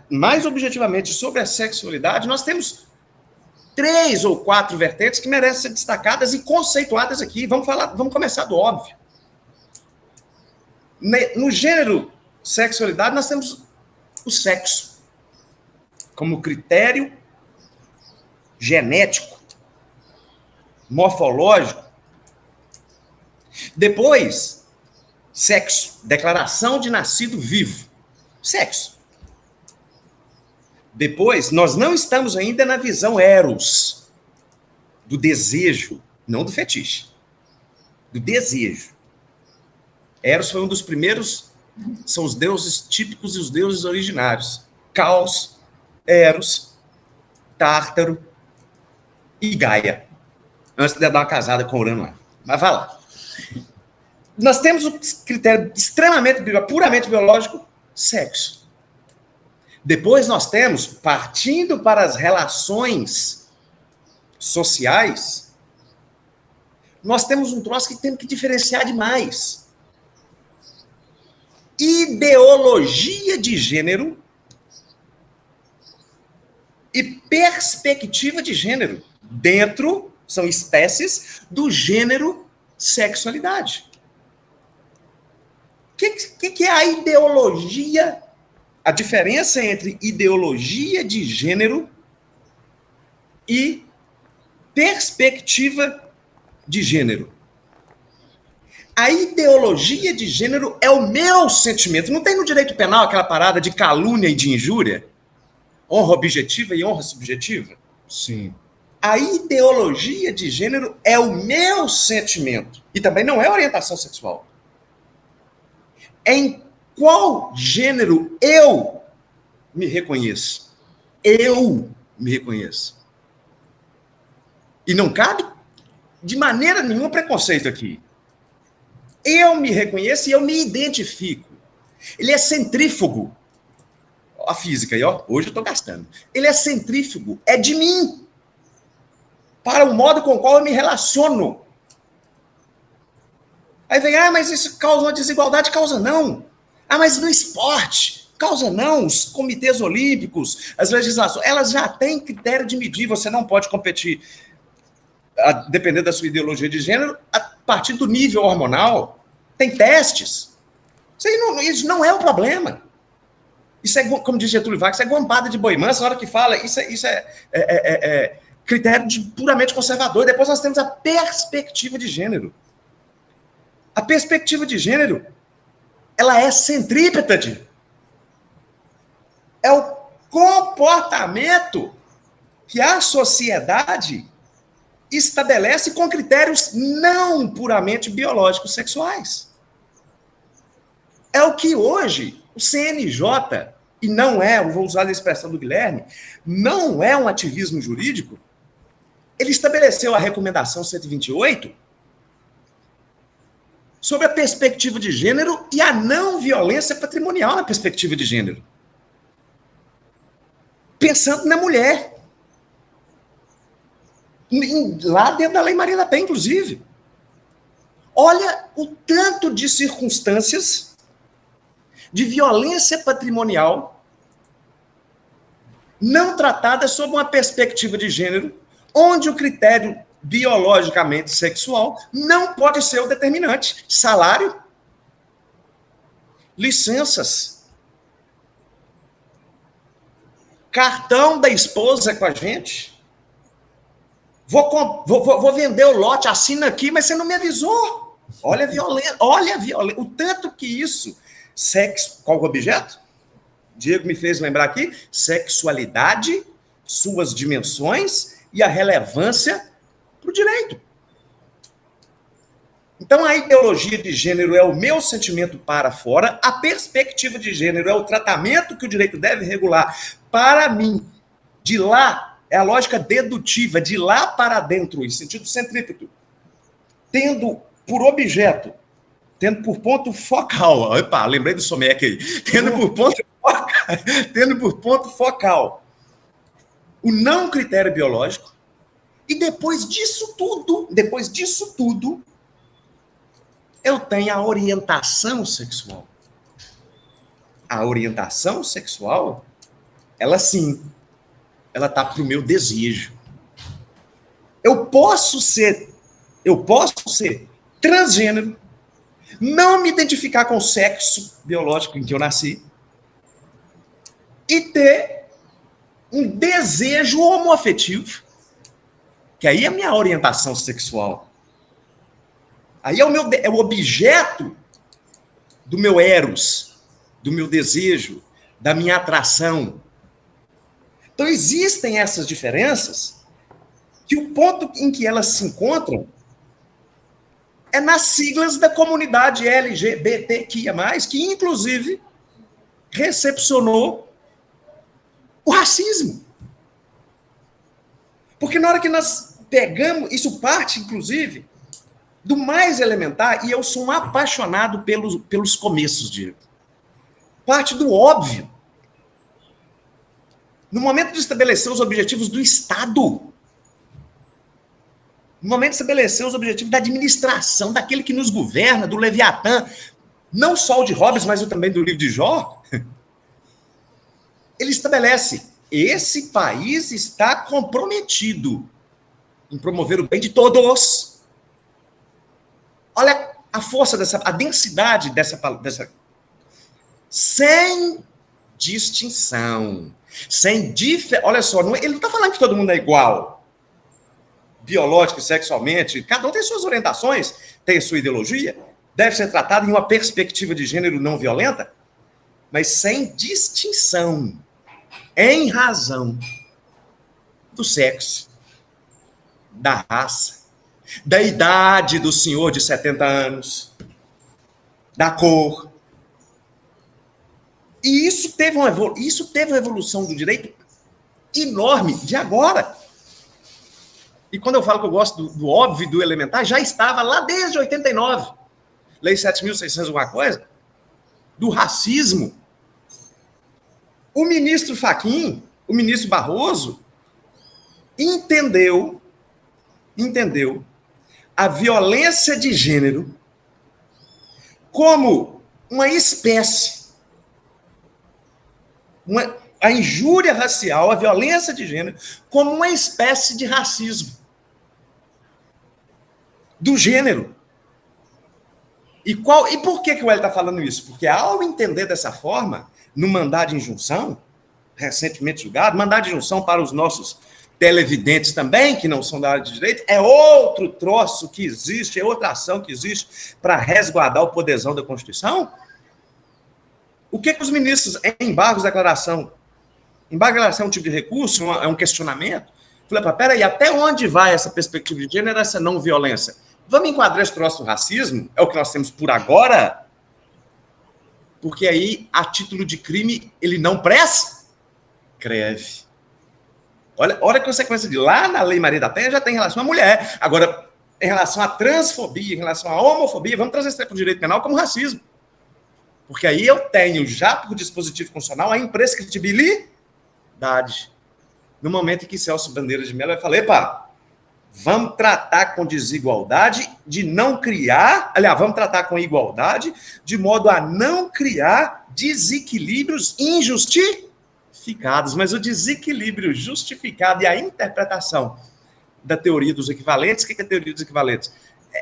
mais objetivamente, sobre a sexualidade, nós temos 3 ou 4 vertentes que merecem ser destacadas e conceituadas aqui. Vamos começar do óbvio. No gênero sexualidade, nós temos o sexo como critério genético, morfológico. Depois, sexo, declaração de nascido vivo. Sexo. Depois, nós não estamos ainda na visão eros, do desejo, não do fetiche, do desejo. Eros foi um dos primeiros, são os deuses típicos e os deuses originários. Caos, Eros, Tártaro e Gaia. Antes de dar uma casada com Urano lá. Mas vai lá. Nós temos um critério extremamente, puramente biológico, sexo. Depois nós temos, partindo para as relações sociais, nós temos um troço que temos que diferenciar demais. Ideologia de gênero e perspectiva de gênero. Dentro, são espécies do gênero sexualidade. O que é a ideologia? A diferença entre ideologia de gênero e perspectiva de gênero. A ideologia de gênero é o meu sentimento. Não tem no direito penal aquela parada de calúnia e de injúria? Honra objetiva e honra subjetiva? Sim. A ideologia de gênero é o meu sentimento. E também não é orientação sexual. Em qual gênero eu me reconheço? Eu me reconheço. E não cabe de maneira nenhuma preconceito aqui. Eu me reconheço e eu me identifico. Ele é centrífugo. A física aí, ó. Hoje eu estou gastando. Ele é centrífugo. É de mim. Para o modo com o qual eu me relaciono. Aí vem, mas isso causa uma desigualdade? Causa não. Mas no esporte? Causa não. Os comitês olímpicos, as legislações, elas já têm critério de medir. Você não pode competir, dependendo da sua ideologia de gênero, a partir do nível hormonal. Tem testes. Isso não é o problema. Isso é, como diz Getúlio Vargas, isso é gombada de boi manso. Na hora que fala, isso é critério puramente conservador. Depois nós temos a perspectiva de gênero. A perspectiva de gênero, ela é centrípeta. É o comportamento que a sociedade estabelece com critérios não puramente biológicos sexuais. É o que hoje o CNJ, e não é, eu vou usar a expressão do Guilherme, não é um ativismo jurídico. Ele estabeleceu a recomendação 128 sobre a perspectiva de gênero e a não violência patrimonial na perspectiva de gênero. Pensando na mulher. Lá dentro da Lei Maria da Penha, inclusive. Olha o tanto de circunstâncias de violência patrimonial não tratada sob uma perspectiva de gênero, onde o critério biologicamente sexual não pode ser o determinante. Salário, licenças, cartão da esposa com a gente. Vou vender o lote, assina aqui, mas você não me avisou. Olha a violência, o tanto que isso. Sexo, qual é o objeto? Diego me fez lembrar aqui, sexualidade, suas dimensões e a relevância para o direito. Então, a ideologia de gênero é o meu sentimento para fora, a perspectiva de gênero é o tratamento que o direito deve regular para mim. De lá, é a lógica dedutiva, de lá para dentro, em sentido centrípeto. Tendo por objeto, tendo por ponto focal, opa, lembrei do Somec aí, tendo por ponto focal o não critério biológico, e depois disso tudo, eu tenho a orientação sexual. A orientação sexual, ela sim, ela está para o meu desejo. Eu posso ser transgênero, não me identificar com o sexo biológico em que eu nasci e ter um desejo homoafetivo, que aí é a minha orientação sexual. Aí é o objeto do meu eros, do meu desejo, da minha atração. Então, existem essas diferenças que o ponto em que elas se encontram é nas siglas da comunidade LGBTQIA+, que, inclusive, recepcionou o racismo. Porque na hora que nós pegamos, isso parte, inclusive, do mais elementar, e eu sou um apaixonado pelos começos, Diego. Parte do óbvio. No momento de estabelecer os objetivos do Estado, no momento de estabelecer os objetivos da administração, daquele que nos governa, do Leviatã, não só o de Hobbes, mas também do livro de Jó, ele estabelece: esse país está comprometido em promover o bem de todos. Olha a força a densidade dessa sem distinção, olha só, ele não está falando que todo mundo é igual, biológico e sexualmente, cada um tem suas orientações, tem sua ideologia, deve ser tratado em uma perspectiva de gênero não violenta, mas sem distinção, em razão do sexo, da raça, da idade do senhor de 70 anos, da cor. E isso teve uma evolução do direito enorme de agora. E quando eu falo que eu gosto do óbvio e do elementar, já estava lá desde 89. Lei 7.600 alguma coisa, do racismo. O ministro Fachin, o ministro Barroso, entendeu a violência de gênero como uma espécie, a injúria racial, a violência de gênero, como uma espécie de racismo do gênero. E por que o Hélio está falando isso? Porque ao entender dessa forma, no mandado de injunção, recentemente julgado, mandado de injunção para os nossos televidentes também, que não são da área de direito, é outro troço que existe, é outra ação que existe para resguardar o poderzão da Constituição. O que os ministros, em embargos de declaração, embargo de declaração é um tipo de recurso, é um questionamento, falei, peraí, até onde vai essa perspectiva de gênero, essa não violência? Vamos enquadrar esse troço do racismo? É o que nós temos por agora? Porque aí, a título de crime, ele não prescreve. Olha a consequência de lá na Lei Maria da Penha já tem em relação à mulher. Agora, em relação à transfobia, em relação à homofobia, vamos trazer isso para o direito penal como racismo. Porque aí eu tenho, já por dispositivo constitucional, a imprescritibilidade. No momento em que Celso Bandeira de Mello vai falar, epa, vamos tratar com desigualdade de não criar, aliás, vamos tratar com igualdade de modo a não criar desequilíbrios injustificados. Mas o desequilíbrio justificado e a interpretação da teoria dos equivalentes, o que é a teoria dos equivalentes?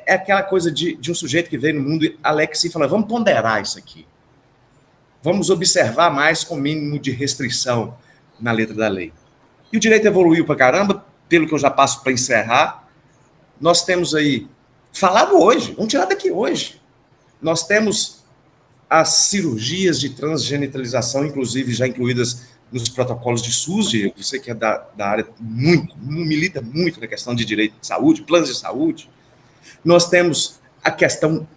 É aquela coisa de um sujeito que veio no mundo, Alex, e fala, vamos ponderar isso aqui. Vamos observar mais com o mínimo de restrição na letra da lei. E o direito evoluiu pra caramba, pelo que eu já passo para encerrar. Nós temos aí, falado hoje, vamos tirar daqui hoje, nós temos as cirurgias de transgenitalização, inclusive já incluídas nos protocolos de SUS, você que é da área milita muito na questão de direito de saúde, planos de saúde. Nós temos a questão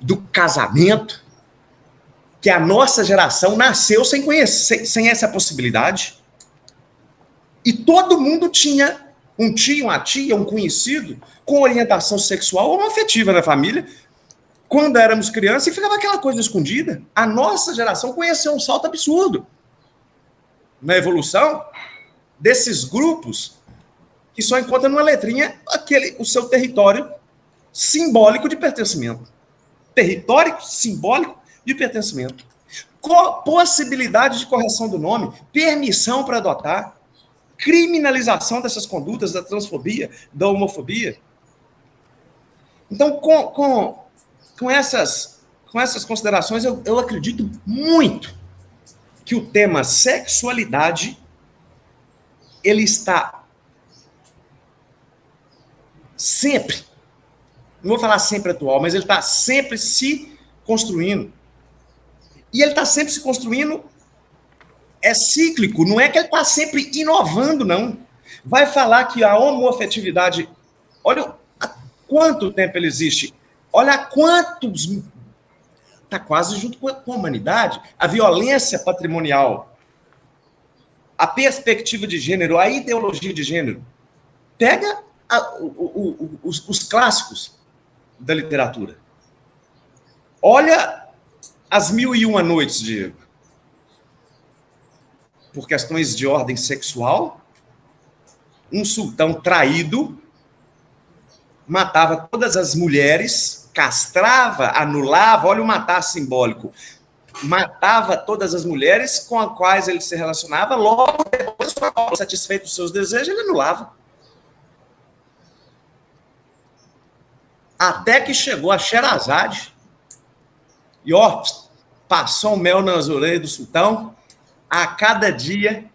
do casamento, que a nossa geração nasceu sem conhecer, sem essa possibilidade. E todo mundo tinha um tio, uma tia, um conhecido com orientação sexual ou afetiva na família, quando éramos crianças, e ficava aquela coisa escondida. A nossa geração conheceu um salto absurdo na evolução desses grupos que só encontram numa letrinha o seu território simbólico de pertencimento. Território simbólico de pertencimento. Possibilidade de correção do nome, permissão para adotar, criminalização dessas condutas da transfobia, da homofobia. Então, com essas considerações, eu acredito muito que o tema sexualidade ele está sempre, não vou falar sempre atual, mas ele está sempre se construindo. E ele está sempre se construindo É cíclico, não é que ele está sempre inovando, não. Vai falar que a homoafetividade, olha há quanto tempo ele existe, olha há quantos, está quase junto com a humanidade, a violência patrimonial, a perspectiva de gênero, a ideologia de gênero. Pega os clássicos da literatura. Olha as 1001 Noites, Diego. Por questões de ordem sexual, um sultão traído matava todas as mulheres, castrava, anulava, olha o matar simbólico, matava todas as mulheres com as quais ele se relacionava, logo depois, satisfeito dos seus desejos, ele anulava. Até que chegou a Sherazade, e ó, passou um mel nas orelhas do sultão, a cada dia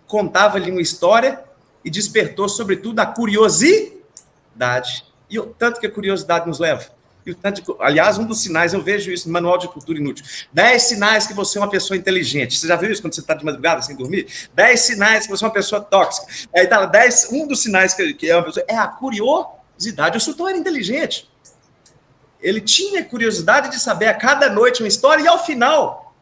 contava-lhe uma história e despertou, sobretudo, a curiosidade. E o tanto que a curiosidade nos leva. E o tanto que, aliás, um dos sinais, eu vejo isso no Manual de Cultura Inútil. 10 sinais que você é uma pessoa inteligente. Você já viu isso quando você está de madrugada sem dormir? 10 sinais que você é uma pessoa tóxica. Aí tá, um dos sinais que é uma pessoa é a curiosidade. O sultão era inteligente. Ele tinha curiosidade de saber a cada noite uma história e, ao final,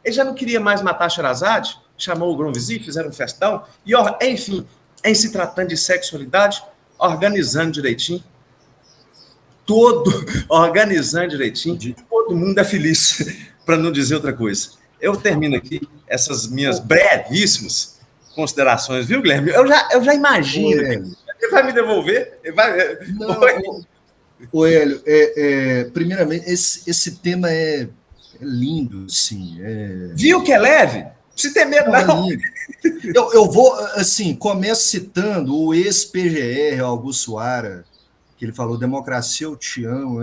ele já não queria mais matar a Sherazade, chamou o Grand Vizir, fizeram um festão, e, enfim, em se tratando de sexualidade, organizando direitinho, todo mundo é feliz, para não dizer outra coisa. Eu termino aqui essas minhas brevíssimas considerações, viu, Guilherme? Eu já imagino. Ele vai me devolver? Ô, Hélio, primeiramente, esse tema é lindo, assim. Viu que é leve? Não precisa ter medo, não. Eu vou, assim, começo citando o ex-PGR, Augusto Aras, que ele falou, democracia, eu te amo.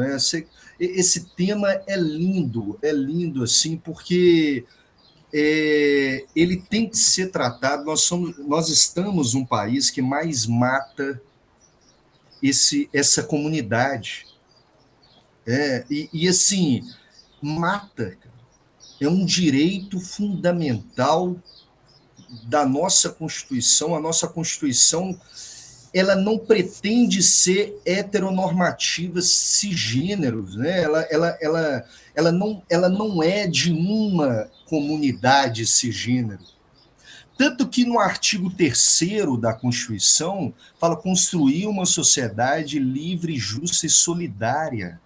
Esse tema é lindo, assim, porque ele tem que ser tratado. Nós estamos num país que mais mata essa comunidade. E assim, mata. É um direito fundamental da nossa Constituição. A nossa Constituição, ela não pretende ser heteronormativa cisgêneros, né? Ela não é de uma comunidade cisgênero. Tanto que no artigo 3º da Constituição fala construir uma sociedade livre, justa e solidária.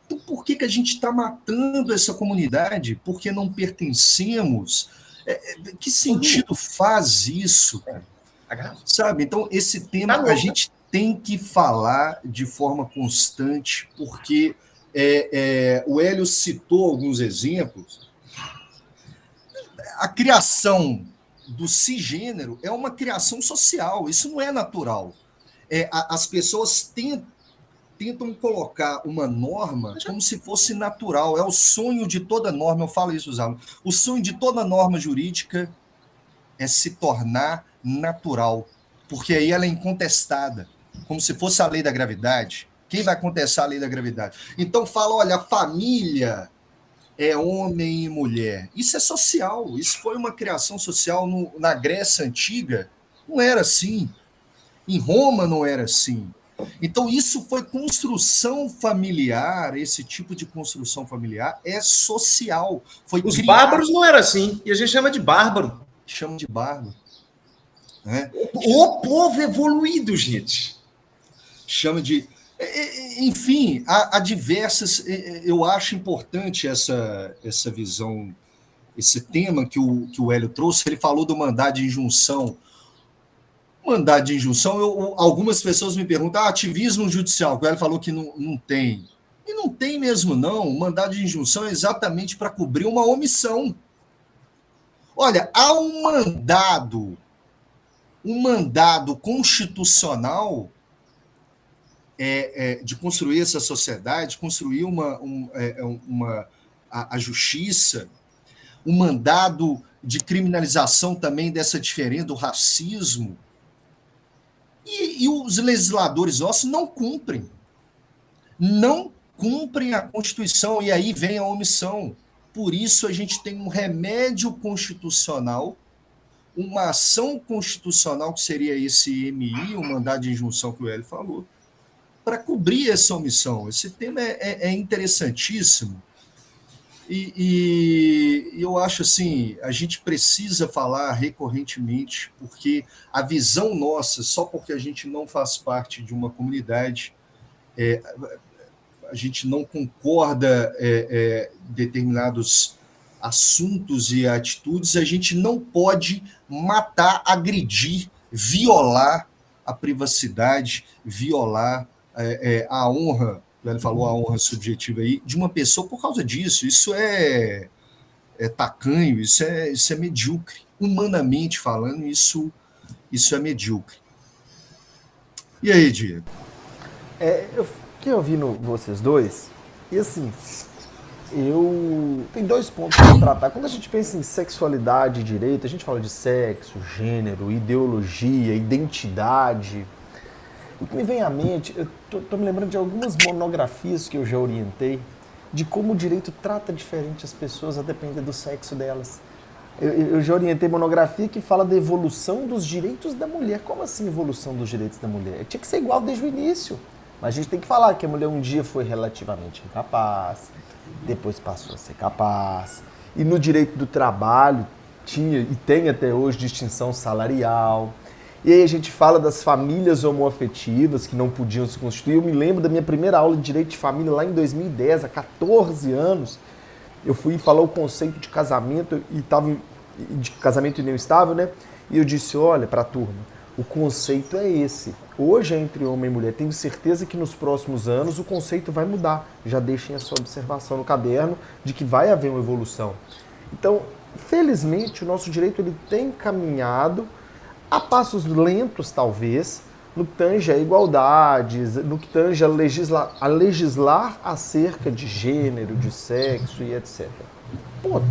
Então, por que a gente está matando essa comunidade? Porque não pertencemos? Que sentido faz isso? Sabe? Então, esse tema a gente tem que falar de forma constante, porque o Hélio citou alguns exemplos. A criação do cisgênero é uma criação social, isso não é natural. As pessoas tentam colocar uma norma como se fosse natural. É o sonho de toda norma, eu falo isso, Zalo. O sonho de toda norma jurídica é se tornar natural, porque aí ela é incontestada, como se fosse a lei da gravidade. Quem vai contestar a lei da gravidade? Então fala, olha, a família é homem e mulher. Isso é social, isso foi uma criação social na Grécia Antiga. Não era assim. Em Roma não era assim. Então, isso foi construção familiar, esse tipo de construção familiar é social. Os bárbaros não era assim, e a gente chama de bárbaro. Chama de bárbaro. Né? O povo evoluído, gente. Chama de... Enfim, há diversas... Eu acho importante essa visão, esse tema que o Hélio trouxe. Ele falou do mandado de injunção. Mandado de injunção, algumas pessoas me perguntam, ativismo judicial, o Hélio falou que não tem. E não tem mesmo, não. O mandado de injunção é exatamente para cobrir uma omissão. Olha, há um mandado constitucional de construir essa sociedade, construir a justiça, um mandado de criminalização também dessa diferença do racismo. E os legisladores nossos não cumprem a Constituição, e aí vem a omissão. por isso a gente tem um remédio constitucional, uma ação constitucional, que seria esse MI, o mandado de injunção que o Hélio falou, para cobrir essa omissão. Esse tema é interessantíssimo. E eu acho assim, a gente precisa falar recorrentemente, porque a visão nossa, só porque a gente não faz parte de uma comunidade, a gente não concorda determinados assuntos e atitudes, a gente não pode matar, agredir, violar a privacidade, violar a honra. Ele falou a honra subjetiva aí, de uma pessoa por causa disso. Isso é tacanho, isso é medíocre. Humanamente falando, isso é medíocre. E aí, Diego? Eu fiquei ouvindo vocês dois, e assim, tem 2 pontos para tratar. Quando a gente pensa em sexualidade e direito, a gente fala de sexo, gênero, ideologia, identidade. O que me vem à mente, eu tô me lembrando de algumas monografias que eu já orientei, de como o direito trata diferente as pessoas a depender do sexo delas. Eu já orientei monografia que fala da evolução dos direitos da mulher. Como assim evolução dos direitos da mulher? Tinha que ser igual desde o início. Mas a gente tem que falar que a mulher um dia foi relativamente incapaz, depois passou a ser capaz. E no direito do trabalho tinha e tem até hoje distinção salarial. E aí a gente fala das famílias homoafetivas que não podiam se constituir. Eu me lembro da minha primeira aula de direito de família lá em 2010, há 14 anos. Eu fui falar o conceito de casamento de casamento união estável, né? E eu disse, olha, para a turma, o conceito é esse. Hoje é entre homem e mulher. Tenho certeza que nos próximos anos o conceito vai mudar. Já deixem a sua observação no caderno de que vai haver uma evolução. Então, felizmente, o nosso direito ele tem caminhado a passos lentos, talvez, no que tange a igualdades, no que tange a legislar acerca de gênero, de sexo e etc. Ponto.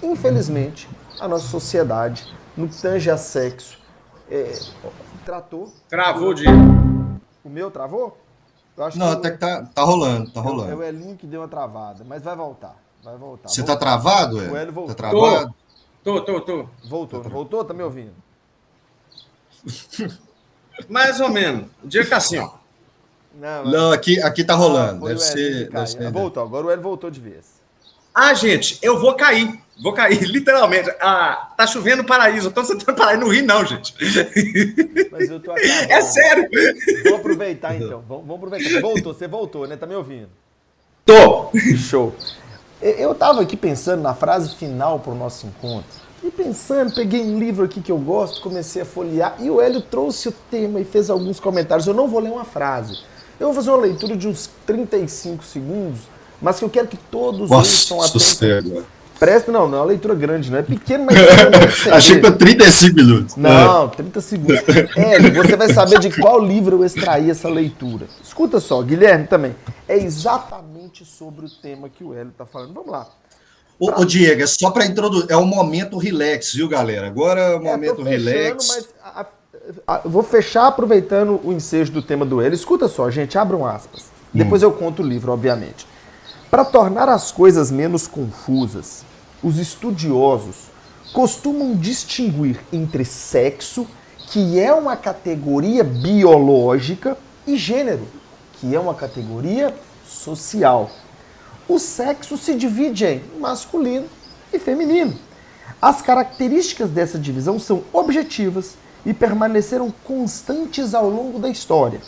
Infelizmente, a nossa sociedade, no que tange a sexo, tratou... Travou, Diego. O meu travou? Eu acho Não, até que tá rolando, tá É rolando. o Elinho que deu uma travada, mas vai voltar. Você tá travado, O Hélio voltou. Tá travado? Tô. Voltou? Tá me ouvindo? Mais ou menos. O Diego tá assim, ó. Não, aqui tá rolando. Foi Deve o Hélio ser. que caiu. Voltou, agora o Hélio voltou de vez. Gente, eu vou cair, literalmente. Tá chovendo no paraíso, eu tô sentando paraíso, não ri não, gente. Mas eu tô aqui. É sério. Vamos aproveitar então, vamos aproveitar. Você voltou, né? Tá me ouvindo? Tô. Show. Eu tava aqui pensando na frase final pro nosso encontro. E pensando, peguei um livro aqui que eu gosto, comecei a folhear, e o Hélio trouxe o tema e fez alguns comentários. Eu não vou ler uma frase. Eu vou fazer uma leitura de uns 35 segundos, mas que eu quero que todos ouçam atenção. Presta, não é uma leitura grande, não é pequeno, mas... Achei que foi 35 minutos. Não, 30 segundos. Hélio, você vai saber de qual livro eu extraí essa leitura. Escuta só, Guilherme também. É exatamente sobre o tema que o Hélio tá falando. Vamos lá. Ô, Diego, é só para introduzir. É um momento relax, viu, galera? Agora é um momento relax. Mas vou fechar aproveitando o ensejo do tema do Hélio. Escuta só, gente, abram aspas. Depois eu conto o livro, obviamente. Para tornar as coisas menos confusas, os estudiosos costumam distinguir entre sexo, que é uma categoria biológica, e gênero, que é uma categoria social. O sexo se divide em masculino e feminino. As características dessa divisão são objetivas e permaneceram constantes ao longo da história.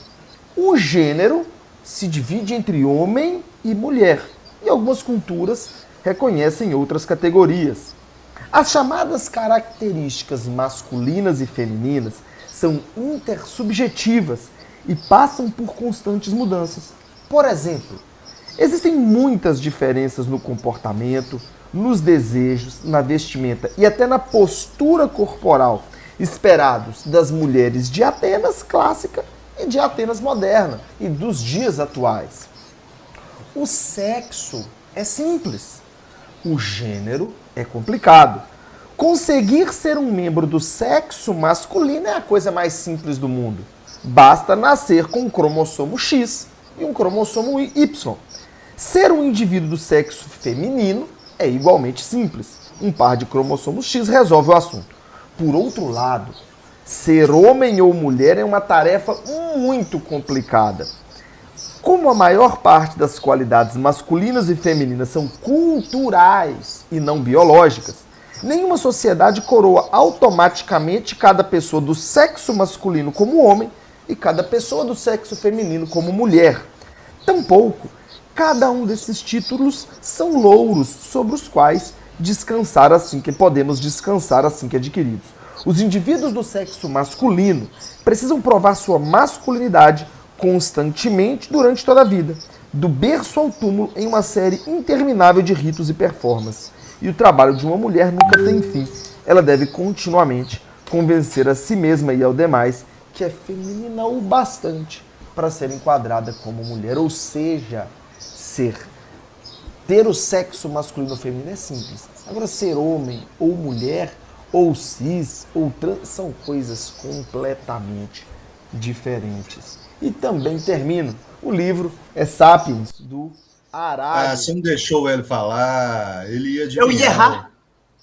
O gênero se divide entre homem e mulher, e algumas culturas reconhecem outras categorias. As chamadas características masculinas e femininas são intersubjetivas e passam por constantes mudanças. Por exemplo, existem muitas diferenças no comportamento, nos desejos, na vestimenta e até na postura corporal esperados das mulheres de Atenas clássica e de Atenas moderna e dos dias atuais. O sexo é simples, o gênero é complicado. Conseguir ser um membro do sexo masculino é a coisa mais simples do mundo. Basta nascer com um cromossomo X e um cromossomo Y. Ser um indivíduo do sexo feminino é igualmente simples. Um par de cromossomos X resolve o assunto. Por outro lado, ser homem ou mulher é uma tarefa muito complicada. Como a maior parte das qualidades masculinas e femininas são culturais e não biológicas, nenhuma sociedade coroa automaticamente cada pessoa do sexo masculino como homem e cada pessoa do sexo feminino como mulher. Tampouco, cada um desses títulos são louros sobre os quais descansar assim que podemos descansar assim que adquiridos. Os indivíduos do sexo masculino precisam provar sua masculinidade constantemente durante toda a vida, do berço ao túmulo em uma série interminável de ritos e performances. E o trabalho de uma mulher nunca tem fim. Ela deve continuamente convencer a si mesma e ao demais que é feminina o bastante para ser enquadrada como mulher. Ou seja, ter o sexo masculino ou feminino é simples. Agora, ser homem ou mulher, ou cis, ou trans, são coisas completamente diferentes. E também termino. O livro é Sapiens, do Harari. Você não deixou ele falar, ele ia adivinhar. Eu ia errar.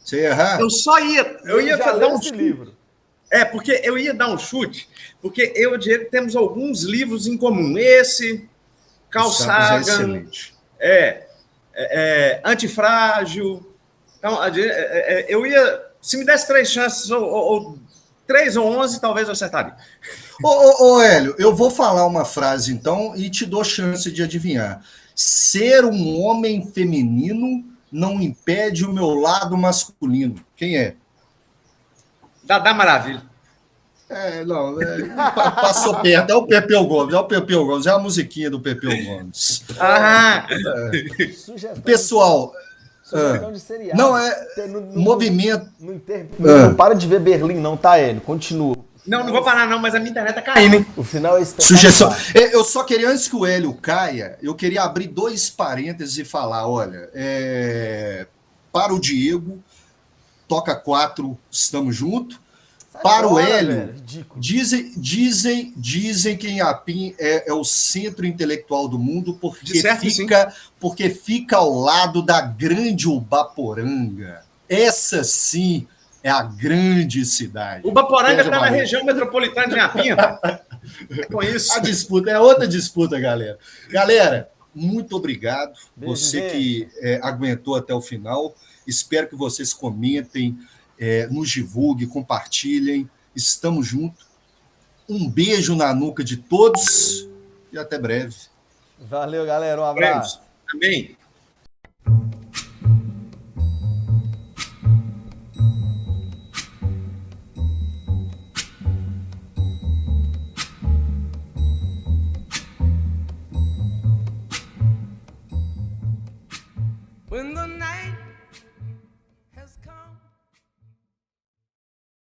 Você ia errar? Eu ia dar um esse livro. Porque eu ia dar um chute, porque eu e o Diego temos alguns livros em comum. Esse, Carl Sagan, Antifrágil. Então, eu ia, se me desse 3 chances, ou 3 ou 11, talvez eu acertaria. Ô, Hélio, eu vou falar uma frase então e te dou chance de adivinhar. Ser um homem feminino não impede o meu lado masculino. Quem é? Dá maravilha. Passou perto. É o Pepeu Gomes, é a musiquinha do Pepeu Gomes. Pessoal, Sugestão de seriado. não movimento. Não para de ver Berlim, não, tá, Hélio? Continua. Não vou parar não, mas a minha internet tá caindo, hein? O final é Sugestão. espetacular. Eu só queria, antes que o Hélio caia, eu queria abrir 2 parênteses e falar, olha, para o Diego, toca 4, estamos juntos. Para o Hélio, dizem que Inhapim é o centro intelectual do mundo porque fica ao lado da grande Ubaporanga. Essa sim é a grande cidade. Ubaporanga está na região metropolitana de Inhapim. Com isso. A disputa é outra disputa, galera. Galera, muito obrigado. Beijo, você que aguentou até o final. Espero que vocês comentem, nos divulguem, compartilhem. Estamos juntos. Um beijo na nuca de todos e até breve. Valeu, galera. Um abraço. Amém. When the night